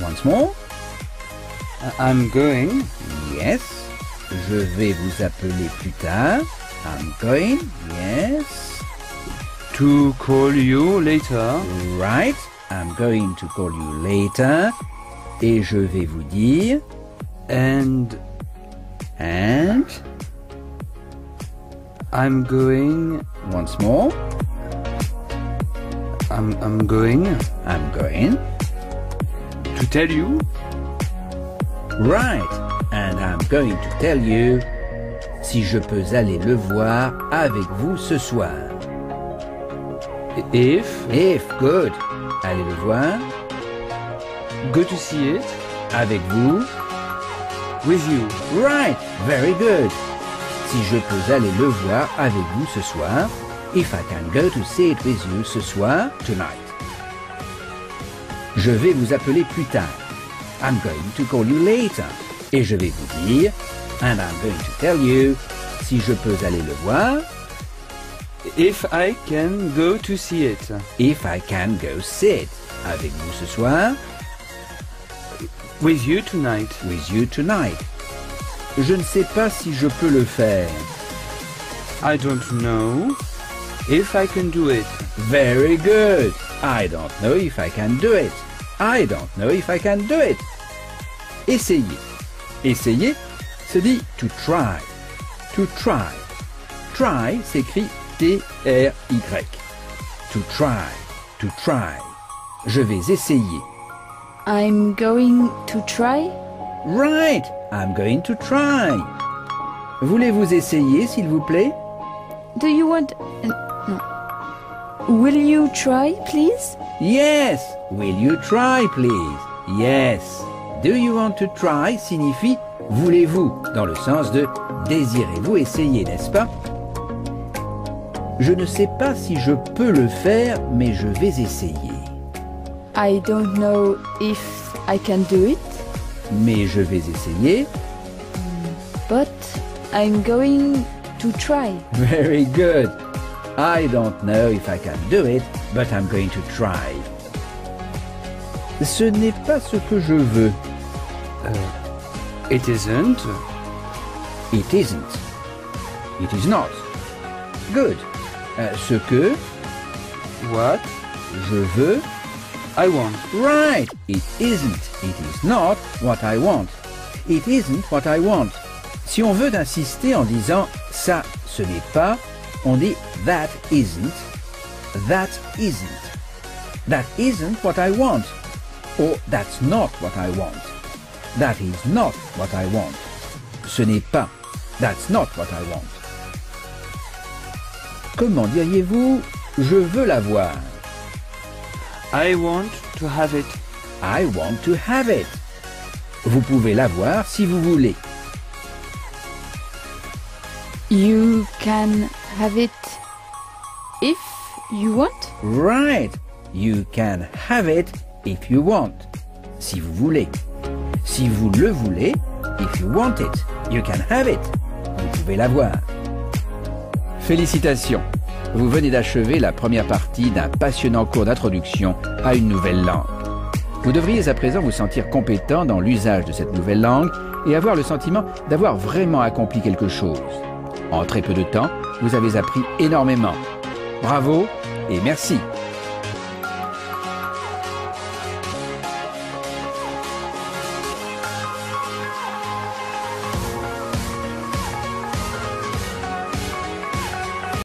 Once more. I'm going Yes. Je vais vous appeler plus tard. I'm going. Yes. to call you later. Right. I'm going to call you later. Et je vais vous dire. And I'm going. Once more. I'm going I'm going. to tell you. Right. And I'm going to tell you si je peux aller le voir avec vous ce soir. If, good. Allez le voir. go to see it Avec vous. with you. Right, very good. Si je peux aller le voir avec vous ce soir. If I can go to see it with you ce soir, tonight. Je vais vous appeler plus tard. I'm going to call you later. Et je vais vous dire, and I'm going to tell you, si je peux aller le voir, If I can go to see it. if I can go sit. Avec vous ce soir, With you tonight. with you tonight. Je ne sais pas si je peux le faire. I don't know if I can do it. Very good. I don't know if I can do it. I don't know if I can do it. Essayez. Essayer se dit to try. To try. Try s'écrit T-R-Y. To try. To try. Je vais essayer. I'm going to try. Right. I'm going to try. Voulez-vous essayer, s'il vous plaît? Do you want... no. Will you try, please? Yes. Will you try, please? Yes. Do you want to try signifie voulez-vous, dans le sens de désirez-vous essayer, n'est-ce pas? Je ne sais pas si je peux le faire, mais je vais essayer. I don't know if I can do it, Mais je vais essayer. but I'm going to try. Very good. I don't know if I can do it, but I'm going to try. Ce n'est pas ce que je veux. It isn't. It isn't. It is not. Good. Ce que What je veux. I want. Right. It isn't. It is not what I want. It isn't what I want. Si on veut insister en disant ça, ce n'est pas, on dit that isn't. That isn't. That isn't what I want. Or that's not what I want. That is not what I want. Ce n'est pas. That's not what I want. Comment diriez-vous je veux la voir? I want to have it. I want to have it. Vous pouvez l'avoir si vous voulez. You can have it if you want. Right. You can have it if you want. Si vous voulez. Si vous le voulez, if you want it, you can have it. Vous pouvez l'avoir. Félicitations. Vous venez d'achever la première partie d'un passionnant cours d'introduction à une nouvelle langue. Vous devriez à présent vous sentir compétent dans l'usage de cette nouvelle langue et avoir le sentiment d'avoir vraiment accompli quelque chose. En très peu de temps, vous avez appris énormément. Bravo et merci.